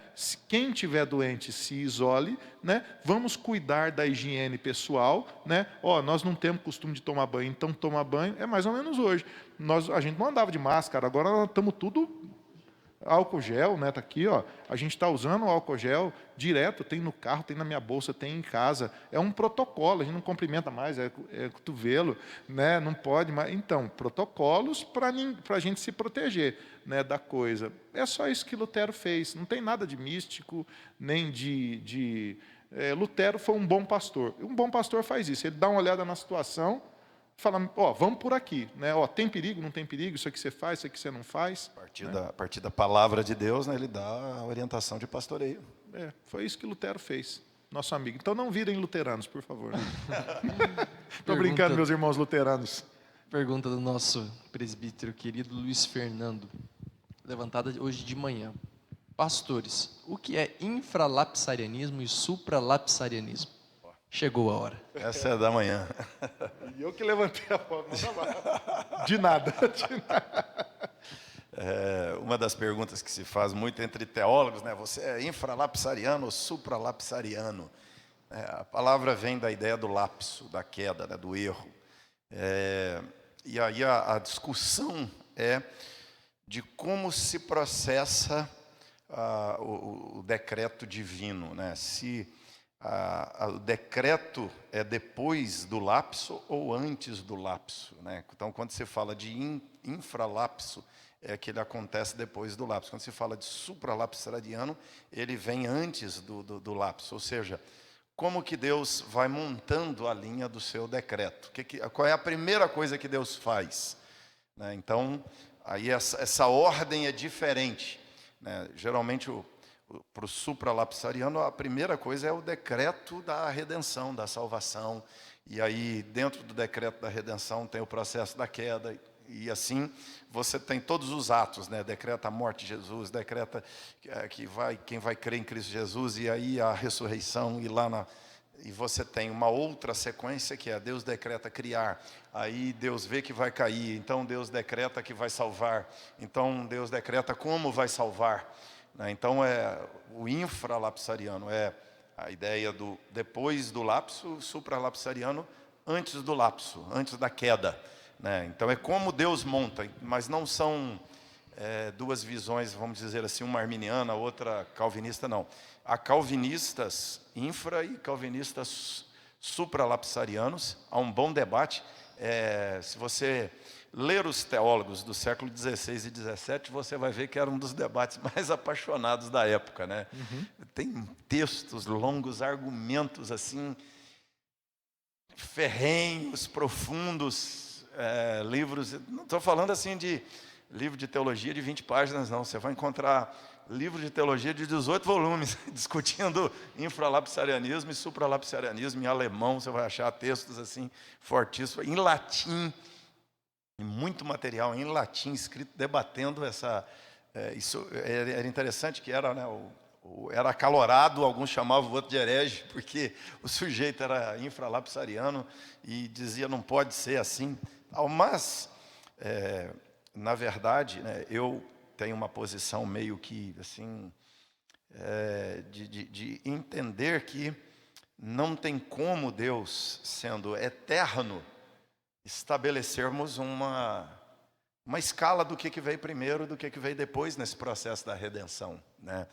Quem tiver doente se isole, né? Vamos cuidar da higiene pessoal, né? Nós não temos costume de tomar banho, então tomar banho é mais ou menos hoje. A gente não andava de máscara, agora nós estamos tudo álcool gel, né? Tá aqui, ó. A gente está usando o álcool gel direto, tem no carro, tem na minha bolsa, tem em casa. É um protocolo, a gente não cumprimenta mais, é cotovelo, né? Não pode mais. Então, protocolos para a gente se proteger, né, da coisa. É só isso que Lutero fez. Não tem nada de místico, nem Lutero foi um bom pastor. Um bom pastor faz isso. Ele dá uma olhada na situação, fala, vamos por aqui, né? Tem perigo, não tem perigo, isso aqui você faz, isso aqui você não faz. A partir da palavra de Deus, né, ele dá a orientação de pastoreio. Foi isso que Lutero fez, nosso amigo. Então não virem luteranos, por favor. Estou brincando, meus irmãos luteranos. Pergunta do nosso presbítero querido Luiz Fernando, levantada hoje de manhã. Pastores, o que é infralapsarianismo e supralapsarianismo? Chegou a hora. Essa é da manhã. E eu que levantei a bola. De nada. Uma das perguntas que se faz muito entre teólogos, né? Você é infralapsariano ou supralapsariano? A palavra vem da ideia do lapso, da queda, né? Do erro. E aí a discussão é de como se processa o decreto divino, né? Se o decreto é depois do lapso ou antes do lapso, né? Então, quando se fala de infralapso, é que ele acontece depois do lapso. Quando se fala de supralapsariano, ele vem antes do lapso. Ou seja, como que Deus vai montando a linha do seu decreto? Qual é a primeira coisa que Deus faz? Né? Então, aí essa ordem é diferente, né? Geralmente, para o supralapsariano, a primeira coisa é o decreto da redenção, da salvação. E aí, dentro do decreto da redenção, tem o processo da queda. E assim, você tem todos os atos, né? Decreta a morte de Jesus, decreta quem vai crer em Cristo Jesus, e aí a ressurreição, e você tem uma outra sequência que é Deus decreta criar, aí Deus vê que vai cair, então Deus decreta que vai salvar, então Deus decreta como vai salvar. Então, o infralapsariano é a ideia do depois do lapso, o supralapsariano antes do lapso, antes da queda. Né? Então, é como Deus monta, mas não são duas visões, vamos dizer assim, uma arminiana, outra calvinista, não. Há calvinistas infra e calvinistas supralapsarianos, há um bom debate. Se você ler os teólogos do século XVI e XVII, você vai ver que era um dos debates mais apaixonados da época, né? Tem textos longos, argumentos assim, ferrenhos, profundos, livros. Não estou falando assim de livro de teologia de 20 páginas, não. Você vai encontrar livro de teologia de 18 volumes, discutindo infralapsarianismo e supralapsarianismo em alemão. Você vai achar textos assim fortíssimos, em latim. Muito material em latim escrito debatendo isso era interessante que era, né, era acalorado, alguns chamavam o outro de herege, porque o sujeito era infralapsariano e dizia não pode ser assim. Mas, na verdade, né, eu tenho uma posição meio que assim, de entender que não tem como Deus, sendo eterno, estabelecermos uma escala do que veio primeiro, do que veio depois nesse processo da redenção, né?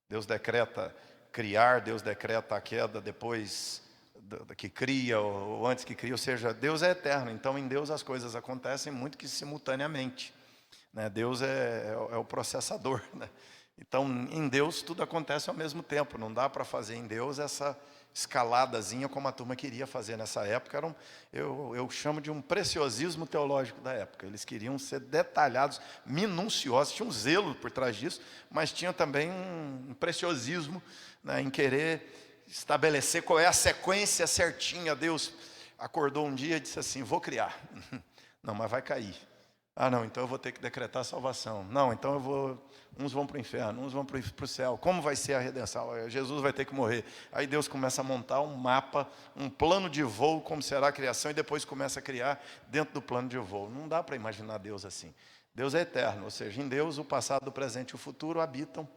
Deus decreta criar, Deus decreta a queda depois que cria ou antes que cria, ou seja, Deus é eterno, então em Deus as coisas acontecem muito que simultaneamente, né? Deus é o processador, né? Então em Deus tudo acontece ao mesmo tempo, não dá para fazer em Deus essa escaladazinha como a turma queria fazer nessa época. Eu chamo de um preciosismo teológico da época. Eles queriam ser detalhados, minuciosos, tinha um zelo por trás disso, mas tinha também um preciosismo, né, em querer estabelecer qual é a sequência certinha. Deus acordou um dia e disse assim, vou criar. Não, mas vai cair. Ah, não, então eu vou ter que decretar a salvação. Não, então uns vão para o inferno, uns vão para o céu. Como vai ser a redenção? Jesus vai ter que morrer. Aí Deus começa a montar um mapa, um plano de voo, como será a criação, e depois começa a criar dentro do plano de voo. Não dá para imaginar Deus assim. Deus é eterno, ou seja, em Deus o passado, o presente e o futuro habitam.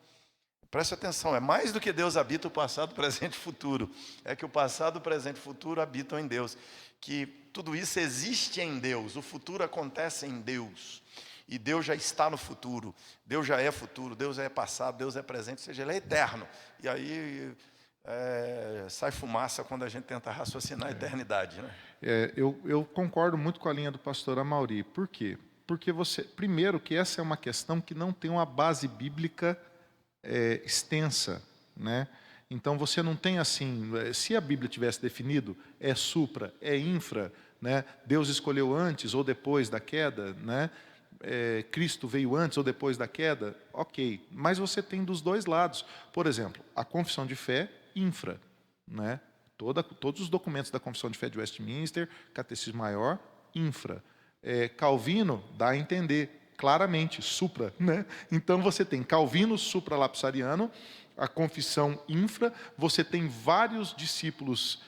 Preste atenção, é mais do que Deus habita o passado, o presente e o futuro. É que o passado, o presente e o futuro habitam em Deus. Que tudo isso existe em Deus, o futuro acontece em Deus. E Deus já está no futuro, Deus já é futuro, Deus é passado, Deus é presente, ou seja, Ele é eterno. E aí sai fumaça quando a gente tenta raciocinar a eternidade, né? Eu concordo muito com a linha do pastor Amaury. Por quê? Porque primeiro, que essa é uma questão que não tem uma base bíblica extensa, né? Então você não tem assim, se a Bíblia tivesse definido, é supra, é infra, né? Deus escolheu antes ou depois da queda, né? Cristo veio antes ou depois da queda, ok. Mas você tem dos dois lados. Por exemplo, a confissão de fé, infra, né? Todos os documentos da confissão de fé de Westminster, Catecismo Maior, infra. Calvino dá a entender claramente, supra, né? Então você tem Calvino supralapsariano, a confissão infra, você tem vários discípulos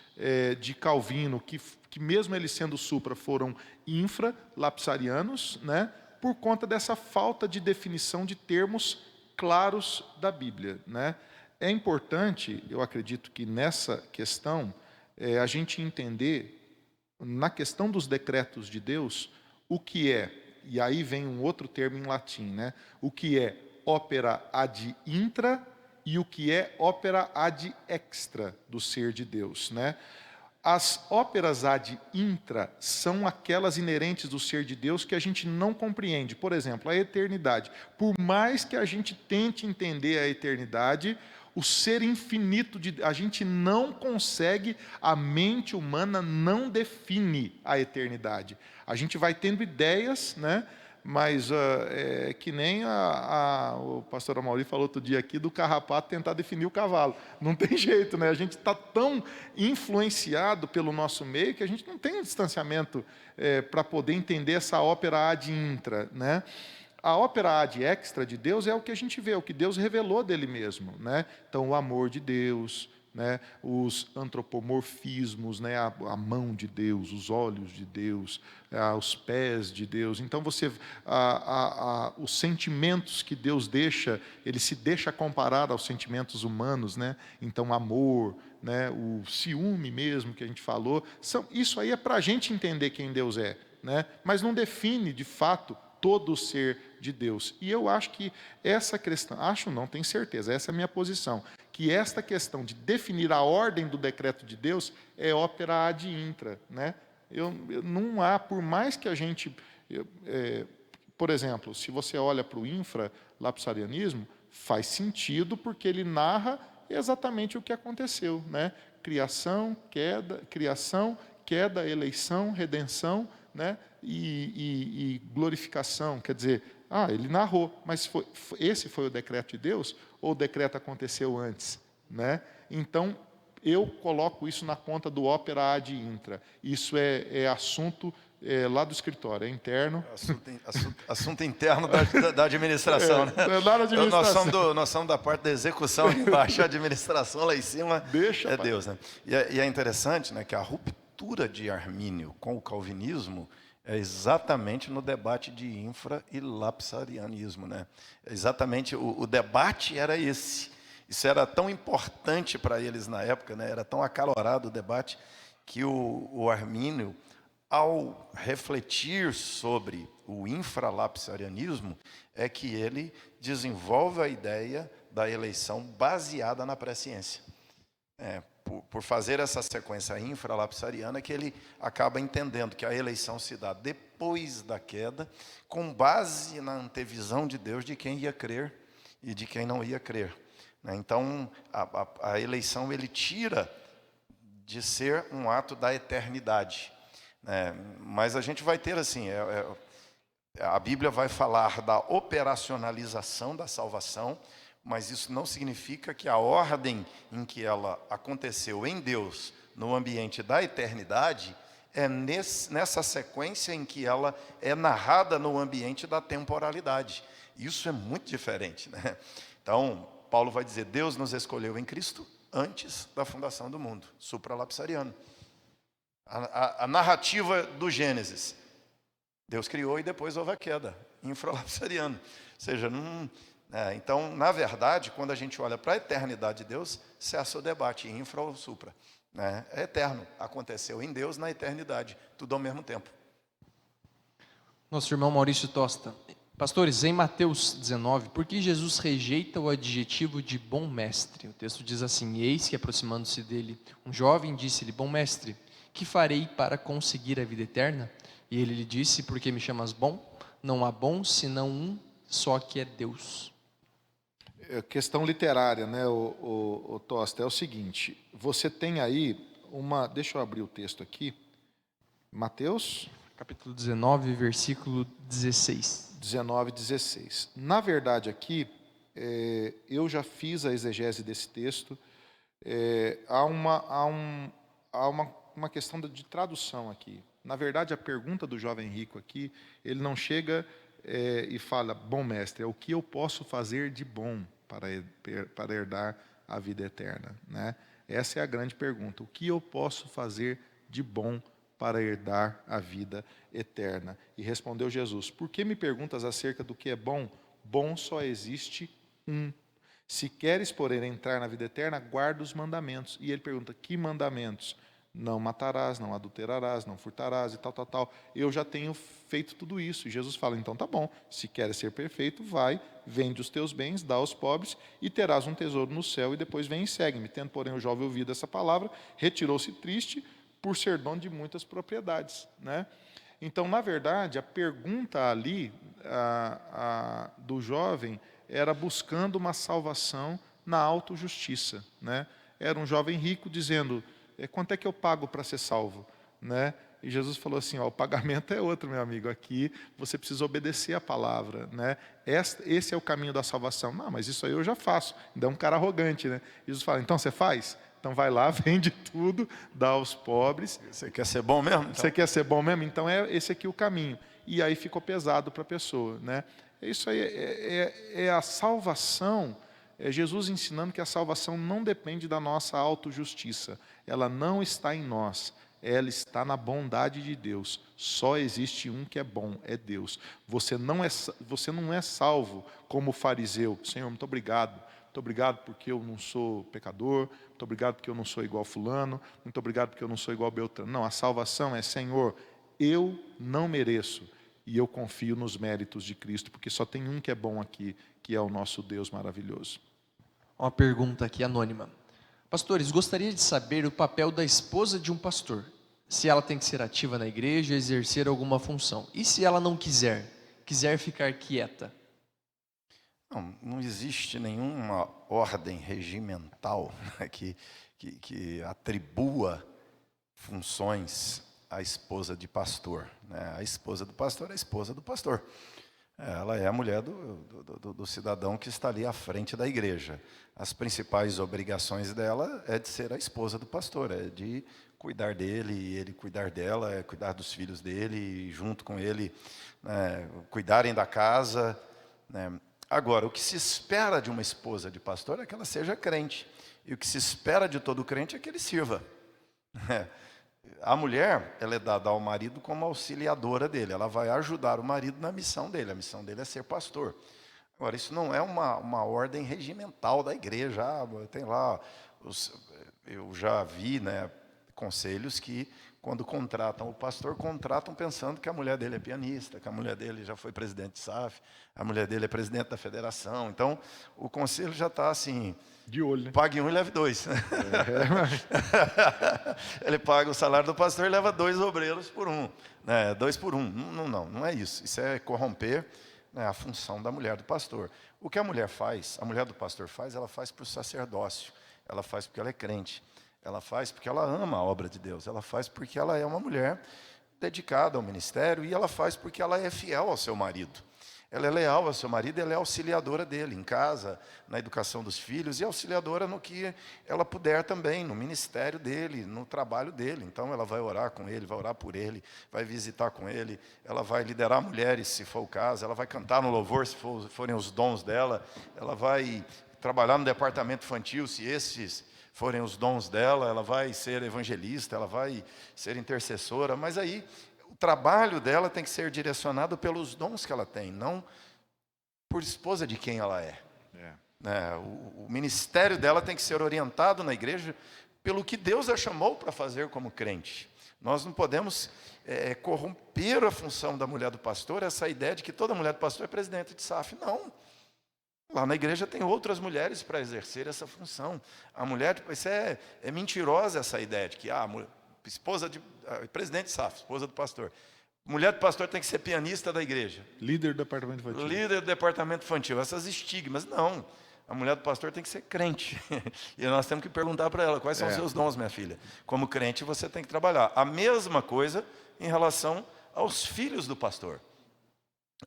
de Calvino que mesmo eles sendo supra foram infralapsarianos, né? Por conta dessa falta de definição de termos claros da Bíblia, né? É importante, eu acredito que nessa questão, a gente entender, na questão dos decretos de Deus, o que é, e aí vem um outro termo em latim, né? O que é opera ad intra e o que é opera ad extra do ser de Deus, né? As óperas ad intra são aquelas inerentes do ser de Deus que a gente não compreende. Por exemplo, a eternidade. Por mais que a gente tente entender a eternidade, o ser infinito, a gente não consegue, a mente humana não define a eternidade. A gente vai tendo ideias, né? Mas que nem o pastor Amaury falou outro dia aqui do carrapato tentar definir o cavalo. Não tem jeito, né? A gente está tão influenciado pelo nosso meio que a gente não tem um distanciamento para poder entender essa ópera ad intra, né? A ópera ad extra de Deus é o que a gente vê, o que Deus revelou dele mesmo, né? Então, o amor de Deus, né? Os antropomorfismos, né? A mão de Deus, os olhos de Deus, os pés de Deus. Então, os sentimentos que Deus deixa, ele se deixa comparar aos sentimentos humanos, né? Então, amor, né? O ciúme mesmo que a gente falou, isso aí é para a gente entender quem Deus é, né? Mas não define, de fato, todo o ser de Deus. E eu acho que essa questão, tenho certeza, essa é a minha posição, que esta questão de definir a ordem do decreto de Deus é ópera ad intra, né? Não há, por mais que a gente... por exemplo, se você olha para o infralapsarianismo, faz sentido porque ele narra exatamente o que aconteceu, né? Criação, queda, eleição, redenção, né? E glorificação, quer dizer, ele narrou, mas esse foi o decreto de Deus ou o decreto aconteceu antes, né? Então, eu coloco isso na conta do ópera ad intra. Isso é assunto lá do escritório, é interno. Assunto interno da administração, né? Da administração. Nós somos da parte da execução de baixo, a administração lá em cima Deixa, pai. Deus, né? E é interessante, né, que a ruptura de Armínio com o calvinismo é exatamente no debate de infra e lapsarianismo, né? Exatamente, o debate era esse. Isso era tão importante para eles na época, né? Era tão acalorado o debate que o Armínio, ao refletir sobre o infralapsarianismo, é que ele desenvolve a ideia da eleição baseada na presciência. Por fazer essa sequência infralapsariana, que ele acaba entendendo que a eleição se dá depois da queda, com base na antevisão de Deus de quem ia crer e de quem não ia crer. Então, a eleição ele tira de ser um ato da eternidade. Mas a gente vai ter assim, a Bíblia vai falar da operacionalização da salvação, mas isso não significa que a ordem em que ela aconteceu em Deus, no ambiente da eternidade, é nessa sequência em que ela é narrada no ambiente da temporalidade. Isso é muito diferente, né? Então, Paulo vai dizer, Deus nos escolheu em Cristo antes da fundação do mundo, supralapsariano. A narrativa do Gênesis, Deus criou e depois houve a queda, infralapsariano. Ou seja, então, na verdade, quando a gente olha para a eternidade de Deus, cessa o debate, infra ou supra. Né? É eterno, aconteceu em Deus na eternidade, tudo ao mesmo tempo. Nosso irmão Maurício Tosta. Pastores, em Mateus 19, por que Jesus rejeita o adjetivo de bom mestre? O texto diz assim, eis que aproximando-se dele, um jovem disse-lhe, bom mestre, que farei para conseguir a vida eterna? E ele lhe disse, por que me chamas bom? Não há bom senão um só que é Deus. Questão literária, né, o Tosta, é o seguinte, você tem aí deixa eu abrir o texto aqui, Mateus Capítulo 19, versículo 16. 19, 16. Na verdade aqui, eu já fiz a exegese desse texto, há uma questão de tradução aqui. Na verdade, a pergunta do jovem rico aqui, ele não chega e fala, bom mestre, o que eu posso fazer de bom para herdar a vida eterna? Né? Essa é a grande pergunta. O que eu posso fazer de bom para herdar a vida eterna? E respondeu Jesus, por que me perguntas acerca do que é bom? Bom só existe um. Se queres, porém, entrar na vida eterna, guarda os mandamentos. E ele pergunta, que mandamentos? Não matarás, não adulterarás, não furtarás e tal. Eu já tenho feito tudo isso. E Jesus fala, então tá bom, se queres ser perfeito, vai, vende os teus bens, dá aos pobres e terás um tesouro no céu e depois vem e segue-me. Tendo, porém, o jovem ouvido essa palavra, retirou-se triste por ser dono de muitas propriedades. Né? Então, na verdade, a pergunta ali do jovem era buscando uma salvação na autojustiça. Né? Era um jovem rico dizendo, quanto é que eu pago para ser salvo? Né? E Jesus falou assim, o pagamento é outro, meu amigo, aqui você precisa obedecer a palavra. Né? Esse é o caminho da salvação. Não, mas isso aí eu já faço. Ainda é um cara arrogante. Né? Jesus fala, então você faz? Então vai lá, vende tudo, dá aos pobres. Você quer ser bom mesmo? Então? Você quer ser bom mesmo? Então é esse aqui o caminho. E aí ficou pesado para a pessoa. Né? Isso aí é a salvação. É Jesus ensinando que a salvação não depende da nossa autojustiça. Ela não está em nós. Ela está na bondade de Deus. Só existe um que é bom, é Deus. Você não é salvo como o fariseu. Senhor, muito obrigado. Muito obrigado porque eu não sou pecador. Muito obrigado porque eu não sou igual fulano. Muito obrigado porque eu não sou igual Beltrano. Não, a salvação é, Senhor, eu não mereço. E eu confio nos méritos de Cristo, porque só tem um que é bom aqui, que é o nosso Deus maravilhoso. Uma pergunta aqui anônima. Pastores, gostaria de saber o papel da esposa de um pastor. Se ela tem que ser ativa na igreja, exercer alguma função. E se ela não quiser ficar quieta? Não existe nenhuma ordem regimental, né, que atribua funções à esposa de pastor. Né? A esposa do pastor é a esposa do pastor. Ela é a mulher do cidadão que está ali à frente da igreja. As principais obrigações dela é de ser a esposa do pastor, é de cuidar dele, e ele cuidar dela, é cuidar dos filhos dele, e junto com ele, né, cuidarem da casa. Né? Agora, o que se espera de uma esposa de pastor é que ela seja crente. E o que se espera de todo crente é que ele sirva. A mulher, ela é dada ao marido como auxiliadora dele. Ela vai ajudar o marido na missão dele. A missão dele é ser pastor. Agora, isso não é uma ordem regimental da igreja. Tem lá, eu já vi, né, conselhos que, quando contratam o pastor, contratam pensando que a mulher dele é pianista, que a mulher dele já foi presidente de SAF, a mulher dele é presidente da federação. Então, o conselho já está assim... De olho, né? Pague um e leve dois. Ele paga o salário do pastor e leva 2 obreiros por um. 2 por 1. Não é isso. Isso é corromper, né, a função da mulher do pastor. O que a mulher faz, a mulher do pastor faz, ela faz para o sacerdócio. Ela faz porque ela é crente. Ela faz porque ela ama a obra de Deus. Ela faz porque ela é uma mulher dedicada ao ministério. E ela faz porque ela é fiel ao seu marido. Ela é leal ao seu marido, ela é auxiliadora dele em casa, na educação dos filhos, e auxiliadora no que ela puder também, no ministério dele, no trabalho dele. Então ela vai orar com ele, vai orar por ele, vai visitar com ele, ela vai liderar mulheres, se for o caso, ela vai cantar no louvor, se forem os dons dela, ela vai trabalhar no departamento infantil, se esses forem os dons dela, ela vai ser evangelista, ela vai ser intercessora, mas aí o trabalho dela tem que ser direcionado pelos dons que ela tem, não por esposa de quem ela é. O ministério dela tem que ser orientado na igreja pelo que Deus a chamou para fazer como crente. Nós não podemos corromper a função da mulher do pastor, essa ideia de que toda mulher do pastor é presidente de SAF. Não. Lá na igreja tem outras mulheres para exercer essa função. A mulher, isso é mentirosa essa ideia de que esposa de presidente de SAF, esposa do pastor. Mulher do pastor tem que ser pianista da igreja. Líder do departamento infantil. Líder do departamento infantil. Essas estigmas, não. A mulher do pastor tem que ser crente. E nós temos que perguntar para ela, quais são os seus dons, minha filha? Como crente, você tem que trabalhar. A mesma coisa em relação aos filhos do pastor.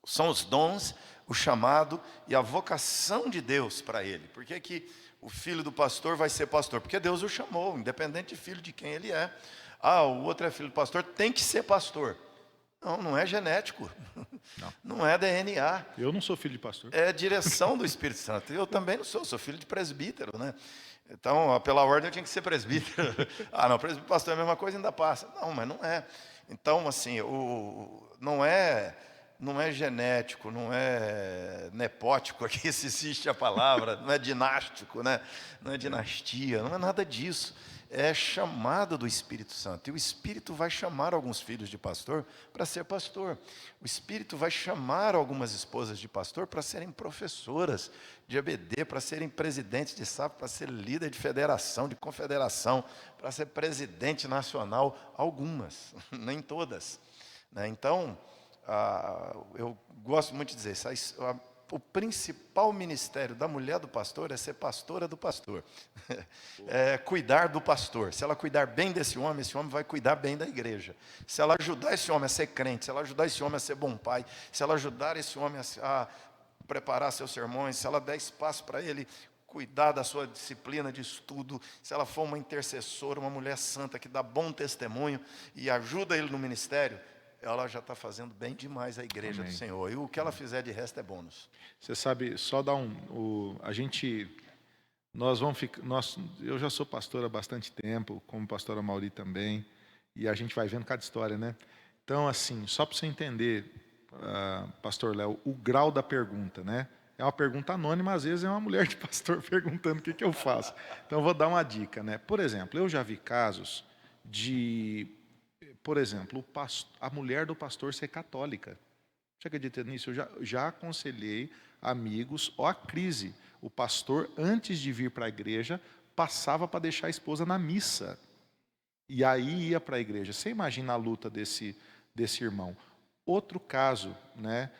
São os dons, o chamado e a vocação de Deus para ele. Por que que o filho do pastor vai ser pastor? Porque Deus o chamou, independente de filho de quem ele é. O outro é filho do pastor, tem que ser pastor. Não é genético. Não é DNA. Eu não sou filho de pastor. É direção do Espírito Santo. Eu também não sou filho de presbítero, né? Então, pela ordem eu tinha que ser presbítero. Não, presbítero e pastor é a mesma coisa, ainda passa. Não, mas não é. Então, assim, não é genético, não é nepótico, aqui se existe a palavra, não é dinástico, né? Não é dinastia, não é nada disso. É chamado do Espírito Santo. E o Espírito vai chamar alguns filhos de pastor para ser pastor. O Espírito vai chamar algumas esposas de pastor para serem professoras de EBD, para serem presidentes de SAF, para ser líder de federação, de confederação, para ser presidente nacional. Algumas, nem todas. Então, eu gosto muito de dizer isso. O principal ministério da mulher do pastor é ser pastora do pastor. É cuidar do pastor. Se ela cuidar bem desse homem, esse homem vai cuidar bem da igreja. Se ela ajudar esse homem a ser crente, se ela ajudar esse homem a ser bom pai, se ela ajudar esse homem a preparar seus sermões, se ela der espaço para ele cuidar da sua disciplina de estudo, se ela for uma intercessora, uma mulher santa que dá bom testemunho e ajuda ele no ministério, ela já está fazendo bem demais a igreja do Senhor. E o que ela fizer de resto é bônus. Você sabe, só dá eu já sou pastor há bastante tempo, como pastora Mauri também, e a gente vai vendo cada história, né? Então, assim, só para você entender, pastor Léo, o grau da pergunta, né? É uma pergunta anônima, às vezes é uma mulher de pastor perguntando o que eu faço. Então, eu vou dar uma dica, né? Por exemplo, eu já vi casos de... Por exemplo, a mulher do pastor ser católica. Você acredita nisso? Eu já aconselhei amigos, a crise. O pastor, antes de vir para a igreja, passava para deixar a esposa na missa. E aí ia para a igreja. Você imagina a luta desse irmão. Outro caso, né,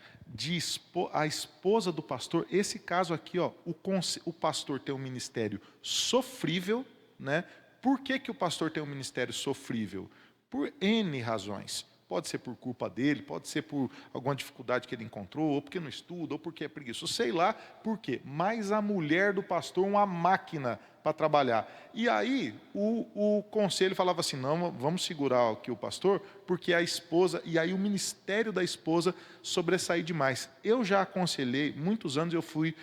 a esposa do pastor, esse caso aqui, o pastor tem um ministério sofrível, né? Por que o pastor tem um ministério sofrível? Por N razões. Pode ser por culpa dele, pode ser por alguma dificuldade que ele encontrou, ou porque não estuda, ou porque é preguiçoso, sei lá por quê. Mas a mulher do pastor, uma máquina para trabalhar. E aí, o conselho falava assim, não, vamos segurar aqui o pastor, porque a esposa, e aí o ministério da esposa sobressair demais. Eu já aconselhei, muitos anos eu fui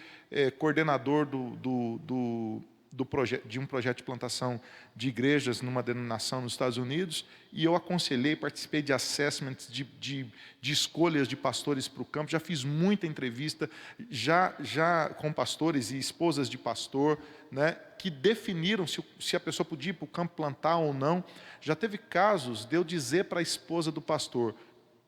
coordenador de um projeto de plantação de igrejas numa denominação nos Estados Unidos, e eu aconselhei, participei de assessments, de escolhas de pastores para o campo, já fiz muita entrevista, já com pastores e esposas de pastor, né, que definiram se a pessoa podia ir para o campo plantar ou não. Já teve casos de eu dizer para a esposa do pastor,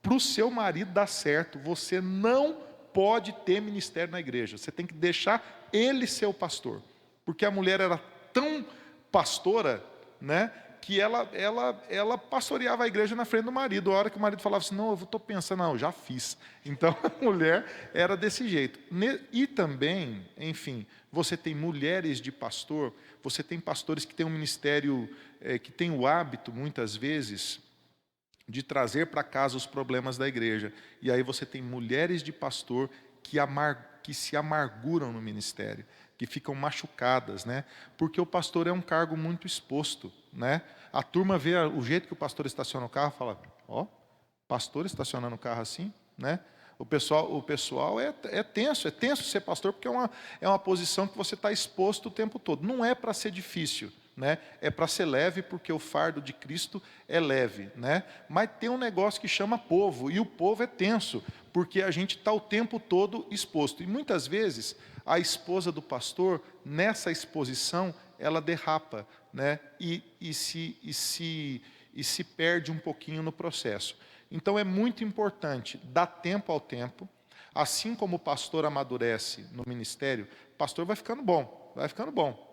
para o seu marido dar certo, você não pode ter ministério na igreja, você tem que deixar ele ser o pastor. Porque a mulher era tão pastora, né, que ela pastoreava a igreja na frente do marido. A hora que o marido falava assim, não, eu estou pensando, não, eu já fiz. Então, a mulher era desse jeito. E também, enfim, você tem mulheres de pastor, você tem pastores que têm um ministério, que tem o hábito, muitas vezes, de trazer para casa os problemas da igreja. E aí você tem mulheres de pastor que se amarguram no ministério, que ficam machucadas, né? Porque o pastor é um cargo muito exposto, né? A turma vê o jeito que o pastor estaciona o carro e fala, ó, pastor estacionando o carro assim, né? O pessoal é tenso ser pastor, porque é uma posição que você está exposto o tempo todo. Não é para ser difícil, né? É para ser leve, porque o fardo de Cristo é leve, né? Mas tem um negócio que chama povo, e o povo é tenso, porque a gente está o tempo todo exposto. E muitas vezes a esposa do pastor, nessa exposição, ela derrapa, né? E se perde um pouquinho no processo. Então é muito importante dar tempo ao tempo. Assim como o pastor amadurece no ministério, o pastor vai ficando bom,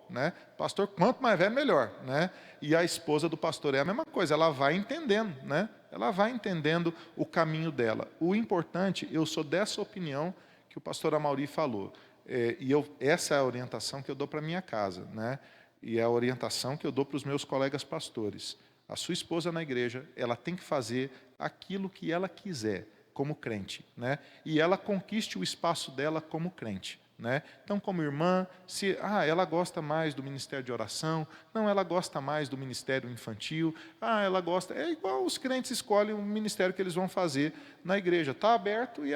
né? Pastor, quanto mais velho, melhor, né? E a esposa do pastor é a mesma coisa, ela vai entendendo, né? Ela vai entendendo o caminho dela. O importante, eu sou dessa opinião que o pastor Amaury falou, essa é a orientação que eu dou para minha casa, né? E é a orientação que eu dou para os meus colegas pastores. A sua esposa na igreja, ela tem que fazer aquilo que ela quiser, como crente, né? E ela conquiste o espaço dela como crente, né? Então, como irmã, se ela gosta mais do ministério de oração, não, ela gosta mais do ministério infantil, ela gosta, é igual os crentes escolhem o ministério que eles vão fazer na igreja, está aberto e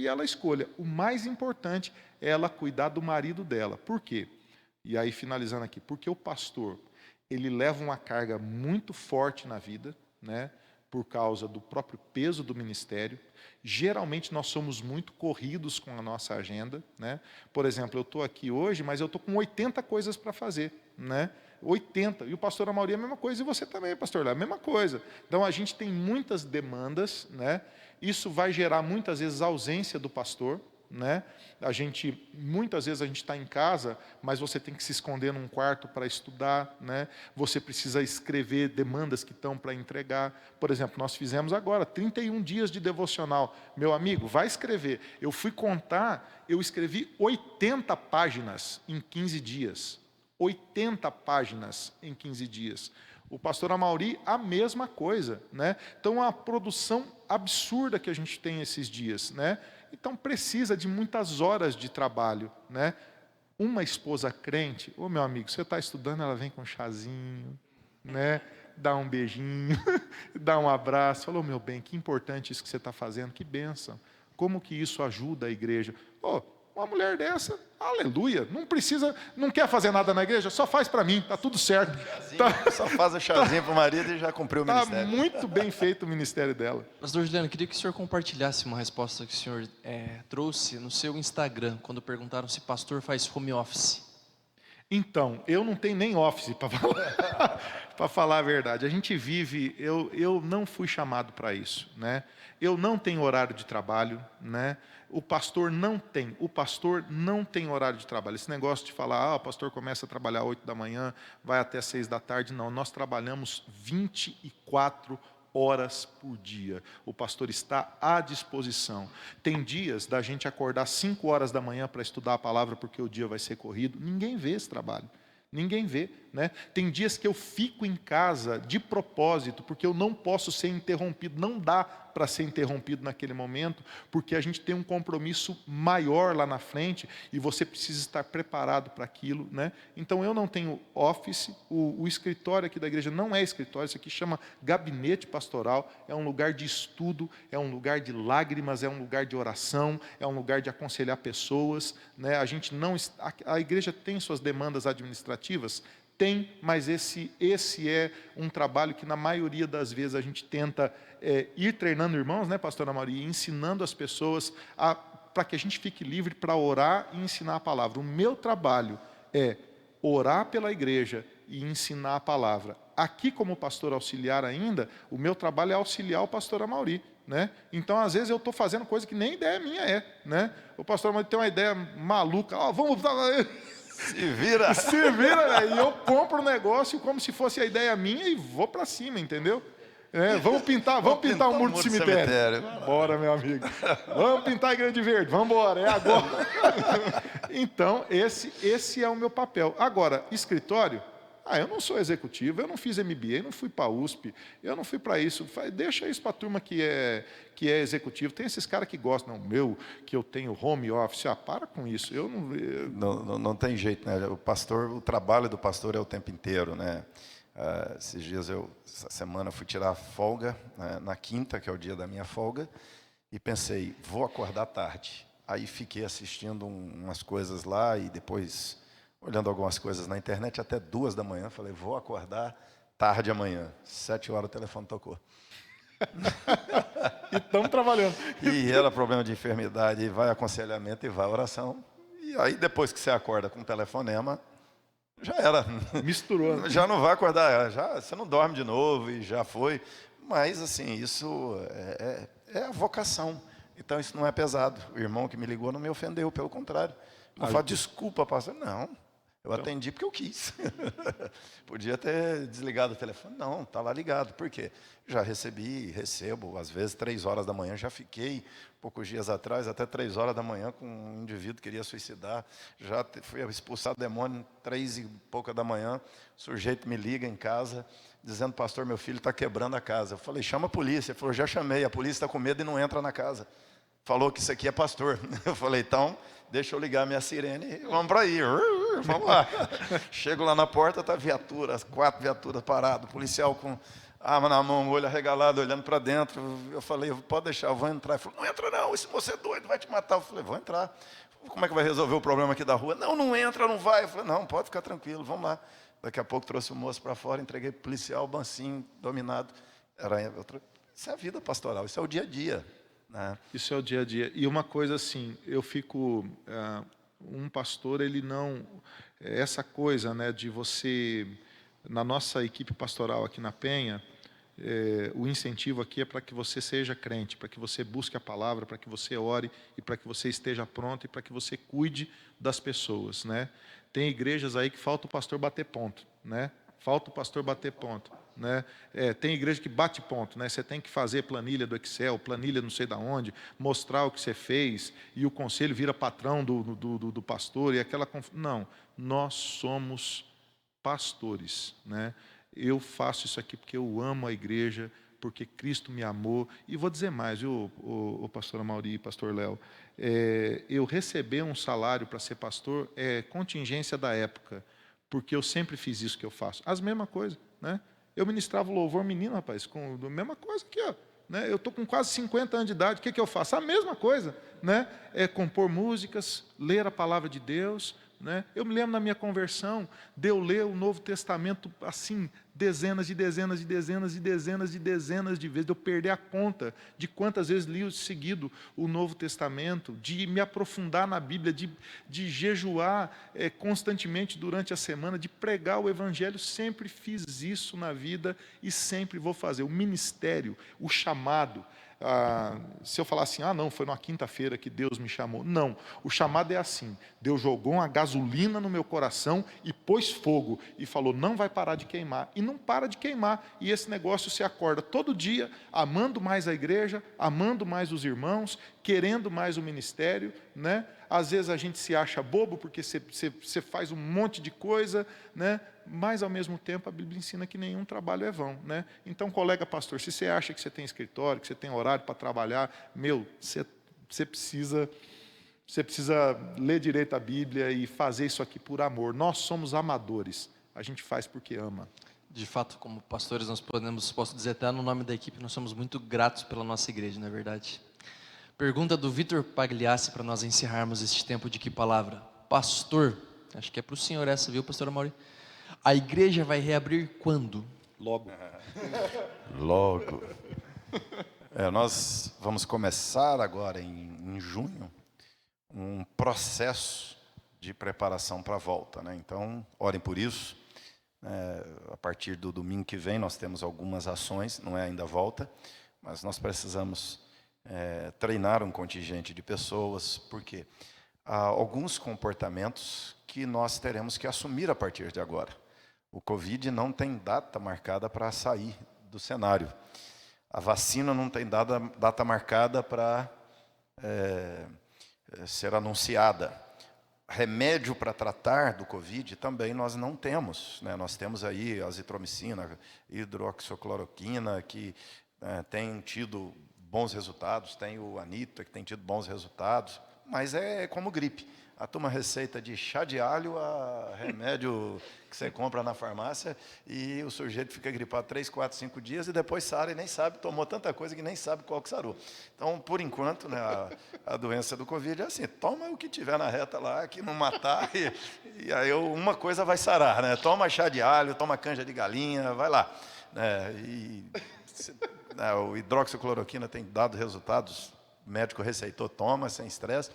ela escolha. O mais importante é ela cuidar do marido dela. Por quê? E aí, finalizando aqui, porque o pastor, ele leva uma carga muito forte na vida, né? Por causa do próprio peso do ministério. Geralmente nós somos muito corridos com a nossa agenda, né? Por exemplo, eu estou aqui hoje, mas eu estou com 80 coisas para fazer, né? 80. E o pastor Amaury é a mesma coisa, e você também, pastor Léo, a mesma coisa. Então a gente tem muitas demandas, né? Isso vai gerar muitas vezes a ausência do pastor, né? Muitas vezes a gente está em casa, mas você tem que se esconder num quarto para estudar, né? Você precisa escrever demandas que estão para entregar. Por exemplo, nós fizemos agora 31 dias de devocional. Meu amigo, vai escrever. Eu fui contar, eu escrevi 80 páginas em 15 dias. 80 páginas em 15 dias. O pastor Amaury, a mesma coisa, né? Então, a produção absurda que a gente tem esses dias, né? Então, precisa de muitas horas de trabalho, né? Uma esposa crente, meu amigo, você está estudando, ela vem com um chazinho, né? Dá um beijinho, dá um abraço, falou, meu bem, que importante isso que você está fazendo, que bênção. Como que isso ajuda a igreja? Uma mulher dessa, aleluia, não quer fazer nada na igreja, só faz para mim, está tudo certo. Só faz o chazinho para o marido e já cumpriu o ministério. Está muito bem feito o ministério dela. Pastor Juliano, eu queria que o senhor compartilhasse uma resposta que o senhor trouxe no seu Instagram, quando perguntaram se pastor faz home office. Então, eu não tenho nem office para falar, para falar a verdade. A gente vive, eu não fui chamado para isso, né? Eu não tenho horário de trabalho, né? O pastor não tem horário de trabalho. Esse negócio de falar, o pastor começa a trabalhar 8 da manhã, vai até 6 da tarde, não. Nós trabalhamos 24 horas por dia. O pastor está à disposição. Tem dias da gente acordar 5 horas da manhã para estudar a palavra porque o dia vai ser corrido. Ninguém vê esse trabalho. Ninguém vê, né? Tem dias que eu fico em casa de propósito, porque eu não posso ser interrompido, não dá para ser interrompido naquele momento, porque a gente tem um compromisso maior lá na frente e você precisa estar preparado para aquilo, né? Então eu não tenho office, o escritório aqui da igreja não é escritório, isso aqui chama gabinete pastoral, é um lugar de estudo, é um lugar de lágrimas, é um lugar de oração, é um lugar de aconselhar pessoas, né? A igreja tem suas demandas administrativas? Tem, mas esse é um trabalho que na maioria das vezes a gente tenta ir treinando irmãos, né, pastora Maria, ensinando as pessoas para que a gente fique livre para orar e ensinar a palavra. O meu trabalho é orar pela igreja e ensinar a palavra. Aqui, como pastor auxiliar ainda, o meu trabalho é auxiliar o pastor Amaury, né? Então, às vezes, eu estou fazendo coisa que nem ideia minha é, né? O pastor Amaury tem uma ideia maluca, vamos... Se vira! Se vira, e eu compro o negócio como se fosse a ideia minha e vou para cima, entendeu? Vamos pintar o muro do cemitério. Bora, meu amigo. Vamos pintar a Igreja de Verde, vamos embora, é agora. Então, esse é o meu papel. Agora, escritório, Ah, eu não sou executivo, eu não fiz MBA, não fui para a USP, eu não fui para isso. Deixa isso para a turma que é executivo. Tem esses caras que gostam, não, que eu tenho home office. Ah, para com isso. Eu não... Não tem jeito, né? O trabalho do pastor é o tempo inteiro, né? Esses dias essa semana eu fui tirar folga, né, na quinta, que é o dia da minha folga, e pensei, vou acordar tarde. Aí fiquei assistindo umas coisas lá e depois olhando algumas coisas na internet até 2 da manhã. Falei, vou acordar tarde amanhã. 7 horas o telefone tocou. E estamos trabalhando. E era problema de enfermidade, e vai aconselhamento e vai oração. E aí depois que você acorda com um telefonema, já era. Misturou. Né? Já não vai acordar, você não dorme de novo e já foi. Mas assim, isso é a vocação. Então isso não é pesado. O irmão que me ligou não me ofendeu, pelo contrário. Não fala, desculpa, pastor. Não, eu atendi porque eu quis. Podia ter desligado o telefone. Não, está lá ligado. Por quê? Já recebo, às vezes, 3 horas da manhã. Já fiquei, poucos dias atrás, até 3 horas da manhã, com um indivíduo que queria suicidar. Já fui expulsar o demônio 3 e pouca da manhã. O sujeito me liga em casa, dizendo, pastor, meu filho está quebrando a casa. Eu falei, chama a polícia. Ele falou, já chamei, a polícia está com medo e não entra na casa. Falou que isso aqui é pastor. Eu falei, então, deixa eu ligar minha sirene e vamos para aí. Vamos lá. Chego lá na porta, está 4 viaturas paradas, policial com arma na mão, olho arregalado, olhando para dentro. Eu falei, pode deixar, eu vou entrar. Ele falou, não entra não, esse moço é doido, vai te matar. Eu falei, vou entrar. Como é que vai resolver o problema aqui da rua? Não entra, não vai. Eu falei, não, pode ficar tranquilo, vamos lá. Daqui a pouco trouxe o moço para fora, entreguei para o policial, bancinho, dominado. Isso é a vida pastoral, isso é o dia a dia. Né? Isso é o dia a dia. E uma coisa assim, eu fico... um pastor, ele não... Essa coisa, né, de você... Na nossa equipe pastoral aqui na Penha, o incentivo aqui é para que você seja crente, para que você busque a palavra, para que você ore e para que você esteja pronto e para que você cuide das pessoas, né? Tem igrejas aí que falta o pastor bater ponto, né? Falta o pastor bater ponto. Né? Tem igreja que bate ponto, né? Você tem que fazer planilha do Excel, planilha não sei de onde, mostrar o que você fez, e o conselho vira patrão do pastor, e aquela... Não, nós somos pastores, né? Eu faço isso aqui porque eu amo a igreja, porque Cristo me amou, e vou dizer mais, viu, o pastor Amauri e pastor Léo, eu receber um salário para ser pastor é contingência da época, porque eu sempre fiz isso que eu faço, as mesmas coisas, né? Eu ministrava o louvor menino, rapaz, com a mesma coisa aqui, ó. Né? Eu estou com quase 50 anos de idade, o que eu faço? A mesma coisa, né? É compor músicas, ler a palavra de Deus. Né? Eu me lembro na minha conversão, de eu ler o Novo Testamento assim, dezenas de dezenas de dezenas de dezenas de dezenas de vezes, de eu perder a conta de quantas vezes li seguido o Novo Testamento, de me aprofundar na Bíblia, de jejuar constantemente durante a semana, de pregar o Evangelho. Sempre fiz isso na vida e sempre vou fazer. O ministério, o chamado. Se eu falar assim, não, foi numa quinta-feira que Deus me chamou. Não, o chamado é assim, Deus jogou uma gasolina no meu coração e pôs fogo, e falou, não vai parar de queimar, e não para de queimar, e esse negócio se acorda todo dia, amando mais a igreja, amando mais os irmãos, querendo mais o ministério, né? Às vezes a gente se acha bobo, porque você faz um monte de coisa, né? Mas, ao mesmo tempo, a Bíblia ensina que nenhum trabalho é vão. Né? Então, colega pastor, se você acha que você tem escritório, que você tem horário para trabalhar, você precisa ler direito a Bíblia e fazer isso aqui por amor. Nós somos amadores, a gente faz porque ama. De fato, como pastores, posso dizer até no nome da equipe, nós somos muito gratos pela nossa igreja, não é verdade? Pergunta do Vitor Pagliassi para nós encerrarmos este tempo de Que Palavra. Pastor, acho que é para o senhor essa, viu, pastor Amauri? A igreja vai reabrir quando? Logo. Logo. Nós vamos começar agora, em junho, um processo de preparação para a volta. Né? Então, orem por isso. A partir do domingo que vem, nós temos algumas ações, não é ainda a volta, mas nós precisamos treinar um contingente de pessoas, porque há alguns comportamentos que nós teremos que assumir a partir de agora. O Covid não tem data marcada para sair do cenário. A vacina não tem data marcada para ser anunciada. remédio para tratar do Covid também nós não temos, né? Nós temos aí a azitromicina, hidroxicloroquina, que tem tido bons resultados, tem o Anita, que tem tido bons resultados, mas é como gripe. A turma receita de chá de alho a remédio que você compra na farmácia e o sujeito fica gripado 3, 4, 5 dias e depois sara e nem sabe, tomou tanta coisa que nem sabe qual que sarou. Então, por enquanto, né, a doença do Covid é assim, toma o que tiver na reta lá, que não matar, e aí uma coisa vai sarar, né? Toma chá de alho, toma canja de galinha, vai lá. O hidroxicloroquina tem dado resultados, o médico receitou, toma, sem estresse.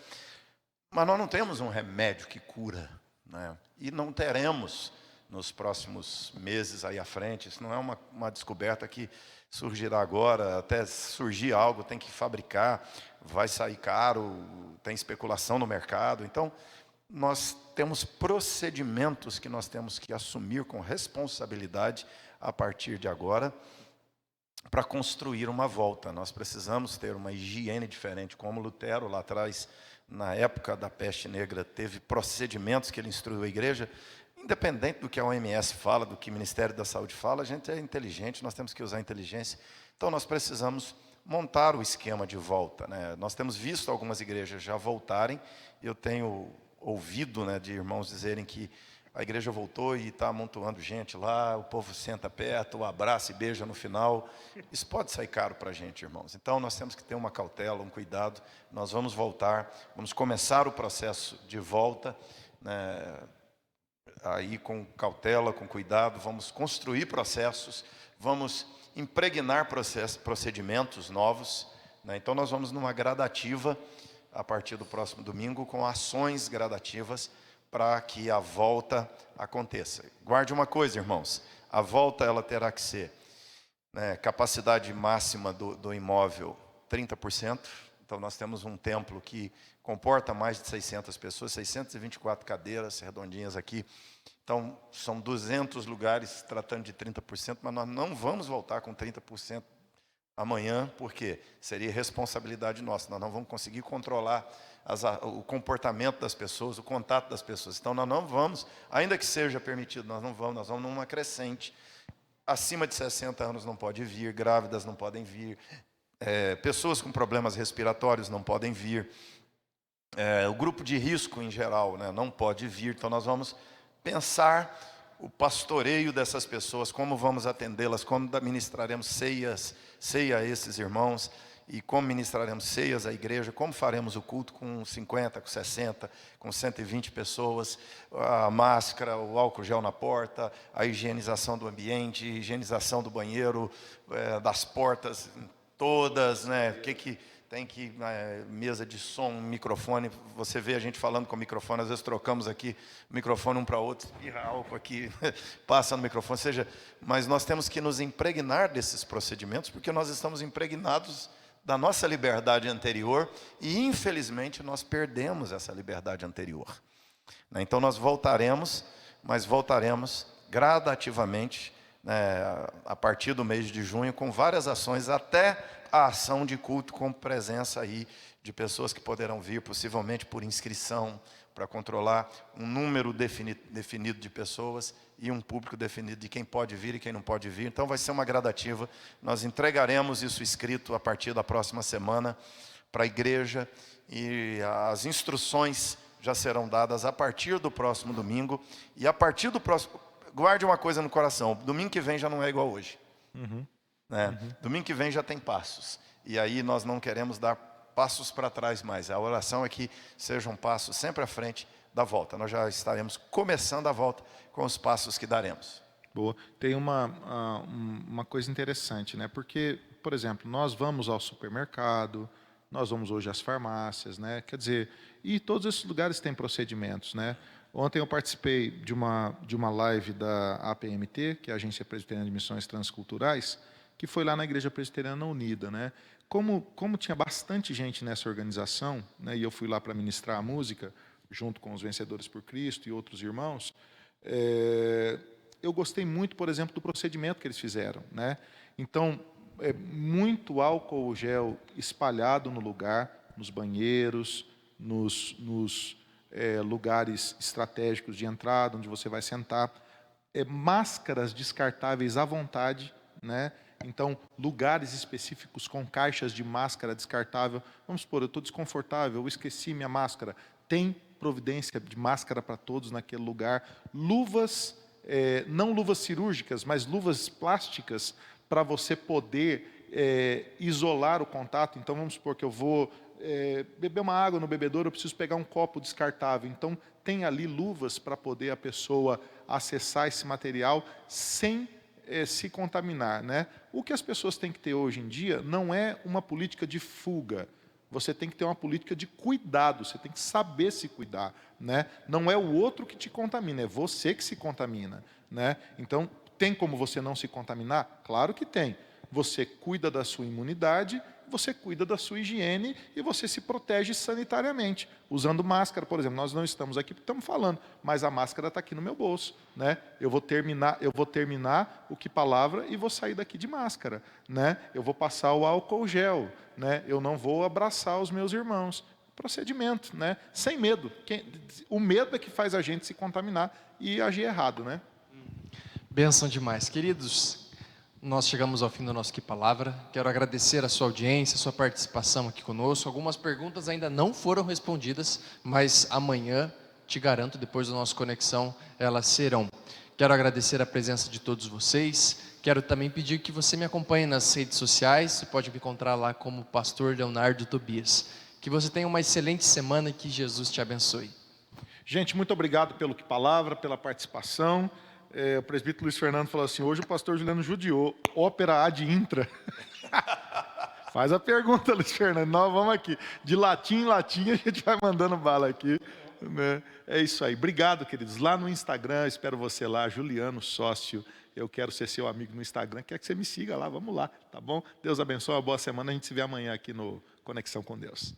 Mas nós não temos um remédio que cura, né? E não teremos nos próximos meses aí à frente. Isso não é uma descoberta que surgirá agora. Até surgir algo, tem que fabricar, vai sair caro, tem especulação no mercado. Então, nós temos procedimentos que nós temos que assumir com responsabilidade a partir de agora para construir uma volta. Nós precisamos ter uma higiene diferente, como Lutero lá atrás, na época da peste negra, teve procedimentos que ele instruiu a igreja. Independente do que a OMS fala, do que o Ministério da Saúde fala, a gente é inteligente, nós temos que usar a inteligência. Então, nós precisamos montar o esquema de volta, né? Nós temos visto algumas igrejas já voltarem. Eu tenho ouvido, né, de irmãos dizerem que a igreja voltou e está amontoando gente lá, o povo senta perto, abraça e beija no final. Isso pode sair caro para a gente, irmãos. Então, nós temos que ter uma cautela, um cuidado. Nós vamos voltar, vamos começar o processo de volta, né, aí com cautela, com cuidado. Vamos construir processos, vamos impregnar procedimentos novos, né? Então, nós vamos numa gradativa, a partir do próximo domingo, com ações gradativas, para que a volta aconteça. Guarde uma coisa, irmãos, a volta ela terá que ser, né, capacidade máxima do imóvel 30%. Então nós temos um templo que comporta mais de 600 pessoas, 624 cadeiras redondinhas aqui. Então são 200 lugares tratando de 30%, mas nós não vamos voltar com 30% amanhã, porque seria responsabilidade nossa. Nós não vamos conseguir controlar o comportamento das pessoas, o contato das pessoas. Então, nós não vamos, ainda que seja permitido, nós vamos numa crescente. Acima de 60 anos não pode vir, grávidas não podem vir, pessoas com problemas respiratórios não podem vir, o grupo de risco em geral, né, não pode vir. Então, nós vamos pensar o pastoreio dessas pessoas, como vamos atendê-las, como ministraremos ceia a esses irmãos, e como ministraremos ceias à igreja, como faremos o culto com 50, com 60, com 120 pessoas, a máscara, o álcool gel na porta, a higienização do ambiente, higienização do banheiro, das portas todas, né? O que tem que, mesa de som, microfone, você vê a gente falando com o microfone, às vezes trocamos aqui o microfone um para outro, espirra álcool aqui, passa no microfone, ou seja, mas nós temos que nos impregnar desses procedimentos, porque nós estamos impregnados da nossa liberdade anterior e, infelizmente, nós perdemos essa liberdade anterior, né? Então, nós voltaremos, mas voltaremos gradativamente, né, a partir do mês de junho, com várias ações, até a ação de culto com presença aí de pessoas que poderão vir, possivelmente por inscrição, para controlar um número definido de pessoas e um público definido de quem pode vir e quem não pode vir. Então vai ser uma gradativa. Nós entregaremos isso escrito a partir da próxima semana para a igreja, e as instruções já serão dadas a partir do próximo domingo. E a partir do próximo... Guarde uma coisa no coração, domingo que vem já não é igual hoje. Né? Domingo que vem já tem passos. E aí nós não queremos dar passos para trás mais. A oração é que seja um passo sempre à frente da volta. Nós já estaremos começando a volta com os passos que daremos. Boa. Tem uma coisa interessante, né? Porque, por exemplo, nós vamos ao supermercado, nós vamos hoje às farmácias, né? Quer dizer, e todos esses lugares têm procedimentos, né? Ontem eu participei de uma live da APMT, que é a Agência Presbiteriana de Missões Transculturais, que foi lá na Igreja Presbiteriana Unida, né? Como tinha bastante gente nessa organização, né? E eu fui lá para ministrar a música, junto com os Vencedores por Cristo e outros irmãos, eu gostei muito, por exemplo, do procedimento que eles fizeram, né? Então, muito álcool gel espalhado no lugar, nos banheiros, lugares estratégicos de entrada, onde você vai sentar. Máscaras descartáveis à vontade, né? Então, lugares específicos com caixas de máscara descartável. Vamos supor, eu estou desconfortável, eu esqueci minha máscara. Tem providência de máscara para todos naquele lugar. Luvas, não luvas cirúrgicas, mas luvas plásticas para você poder isolar o contato. Então, vamos supor que eu vou beber uma água no bebedouro, eu preciso pegar um copo descartável. Então, tem ali luvas para poder a pessoa acessar esse material sem se contaminar, né? O que as pessoas têm que ter hoje em dia não é uma política de fuga. Você tem que ter uma política de cuidado, você tem que saber se cuidar, né? Não é o outro que te contamina, é você que se contamina, né? Então, tem como você não se contaminar? Claro que tem. Você cuida da sua imunidade, você cuida da sua higiene e você se protege sanitariamente, usando máscara, por exemplo. Nós não estamos aqui porque estamos falando, mas a máscara está aqui no meu bolso, né? Eu vou terminar o que palavra e vou sair daqui de máscara, né? Eu vou passar o álcool gel, né? Eu não vou abraçar os meus irmãos. Procedimento, né? Sem medo. O medo é que faz a gente se contaminar e agir errado, né? Bênção demais. Queridos, nós chegamos ao fim do nosso Que Palavra. Quero agradecer a sua audiência, a sua participação aqui conosco. Algumas perguntas ainda não foram respondidas, mas amanhã, te garanto, depois da nossa conexão, elas serão. Quero agradecer a presença de todos vocês. Quero também pedir que você me acompanhe nas redes sociais. Você pode me encontrar lá como Pastor Leonardo Tobias. Que você tenha uma excelente semana e que Jesus te abençoe. Gente, muito obrigado pelo Que Palavra, pela participação. O presbítero Luiz Fernando falou assim, hoje o pastor Juliano judiou, ópera ad intra. Faz a pergunta, Luiz Fernando, nós vamos aqui. De latim em latim a gente vai mandando bala aqui, né? É isso aí. Obrigado, queridos. Lá no Instagram, espero você lá, Juliano Sócio. Eu quero ser seu amigo no Instagram, quer que você me siga lá, vamos lá, tá bom? Deus abençoe, uma boa semana, a gente se vê amanhã aqui no Conexão com Deus.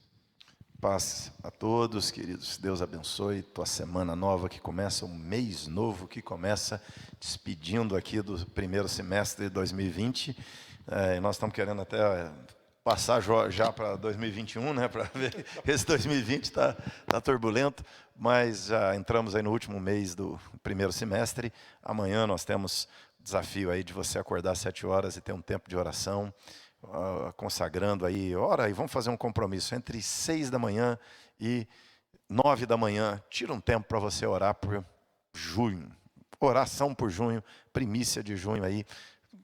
Paz a todos, queridos. Deus abençoe tua semana nova que começa, um mês novo que começa, despedindo aqui do primeiro semestre de 2020. E nós estamos querendo até passar já para 2021, né? Para ver, esse 2020 está turbulento, mas já entramos aí no último mês do primeiro semestre. Amanhã nós temos o desafio aí de você acordar às 7 horas e ter um tempo de oração. Consagrando aí, ora, e vamos fazer um compromisso entre 6 da manhã e 9 da manhã, tira um tempo para você orar por junho, oração por junho, primícia de junho aí,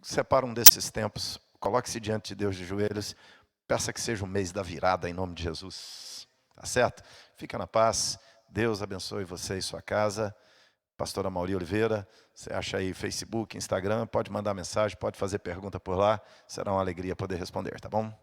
separa um desses tempos, coloque-se diante de Deus de joelhos, peça que seja o mês da virada em nome de Jesus, tá certo? Fica na paz, Deus abençoe você e sua casa. Pastora Mauri Oliveira, você acha aí Facebook, Instagram, pode mandar mensagem, pode fazer pergunta por lá, será uma alegria poder responder, tá bom?